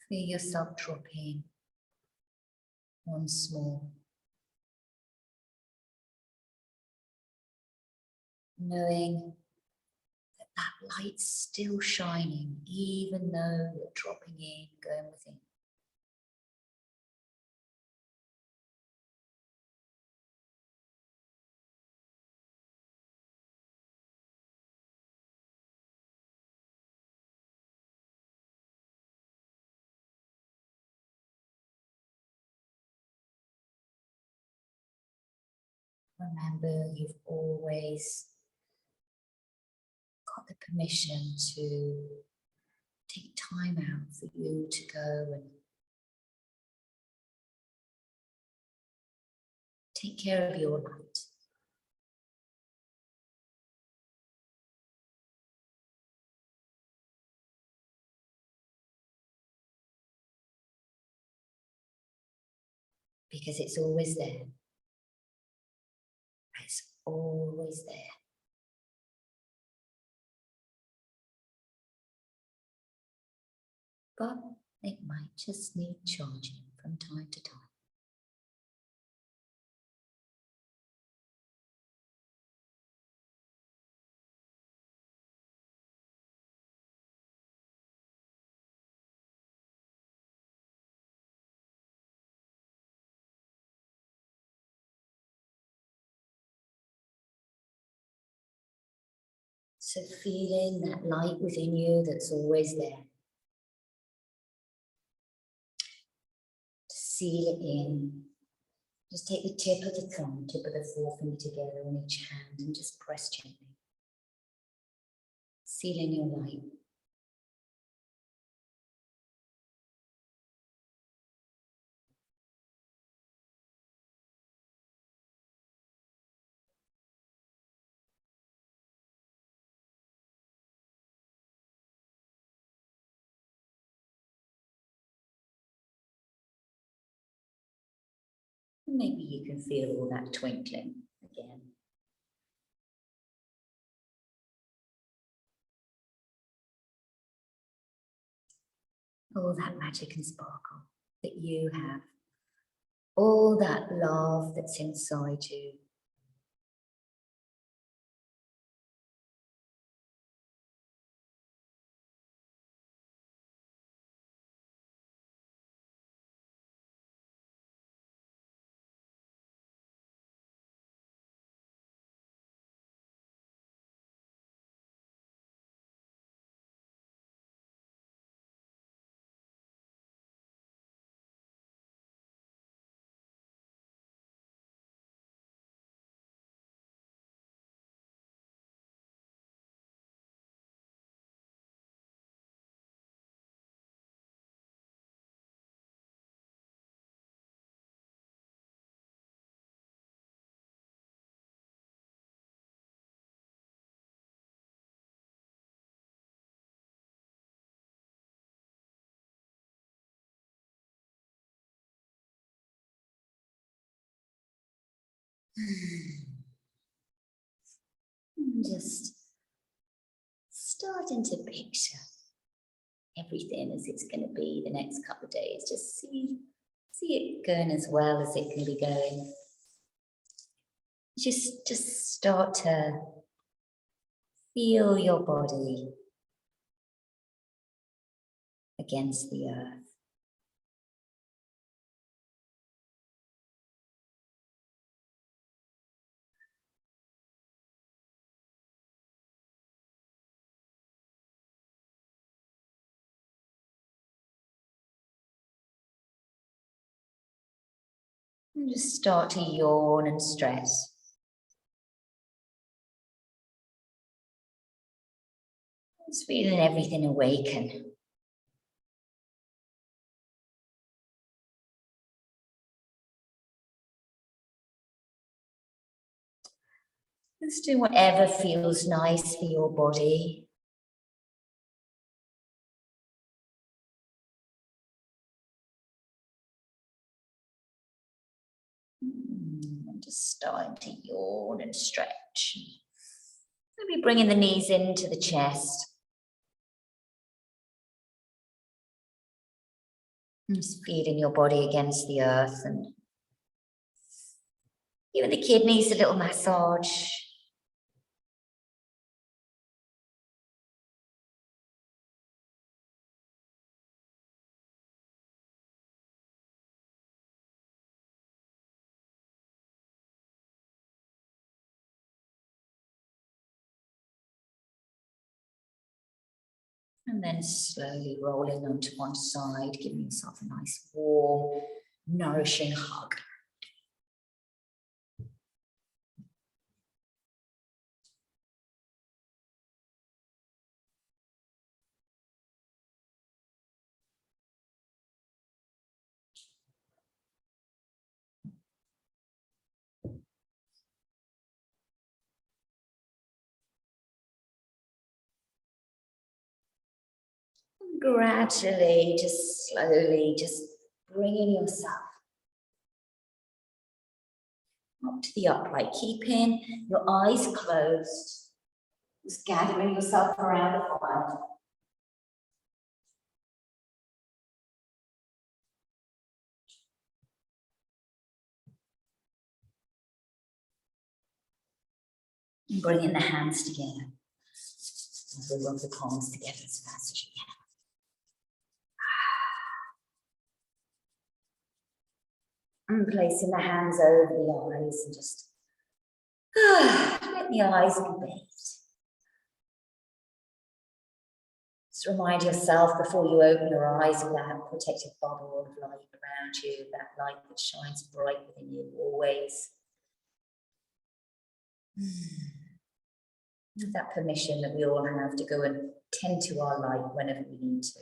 Feel yourself dropping once more. Knowing that that light's still shining, even though you're dropping in, going within. Remember, you've always got the permission to take time out for you to go and take care of your light. Because it's always there. It's always there. But it might just need charging from time to time. So feeling that light within you that's always there. Seal it in. Just take the tip of the thumb, tip of the forefinger together on each hand and just press gently. Seal in your light. Maybe you can feel all that twinkling again. All that magic and sparkle that you have. All that love that's inside you. Just starting to picture everything as it's going to be the next couple of days. Just see See it going as well as it can be going. Just start to feel your body against the earth. And just start to yawn and stretch. Just feeling everything awaken. Just do whatever feels nice for your body. And just starting to yawn and stretch. Maybe bringing the knees into the chest. Just feeling your body against the earth and giving the kidneys a little massage. And then slowly rolling onto one side, giving yourself a nice warm, nourishing hug. And gradually, just slowly, just bringing yourself up to the upright, keeping your eyes closed, just gathering yourself around the fire. And bringing the hands together. And we rub the palms together as fast as you can. And placing the hands over the eyes and just let the eyes be bathed. Just remind yourself before you open your eyes of that protective bubble of light around you, that light that shines bright within you always. That permission that we all have to go and tend to our light whenever we need to.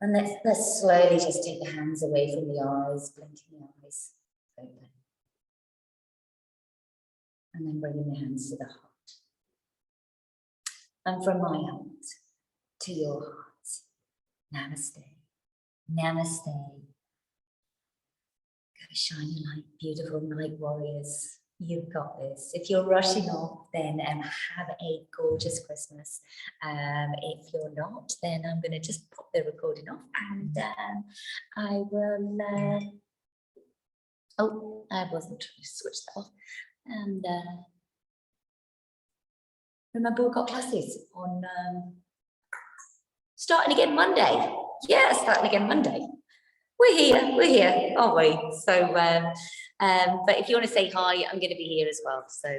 And let's slowly just take the hands away from the eyes, blinking the eyes open. And then bringing the hands to the heart. And from my heart to your heart, namaste, namaste. Go shine your light, beautiful night warriors. You've got this. If you're rushing off, then have a gorgeous Christmas. If you're not, then I'm going to just pop the recording off and I will. Oh, I wasn't trying to switch that off. And remember, we've got classes on starting again Monday. Yeah, starting again Monday. We're here, aren't we? So, but if you want to say hi, I'm going to be here as well. So.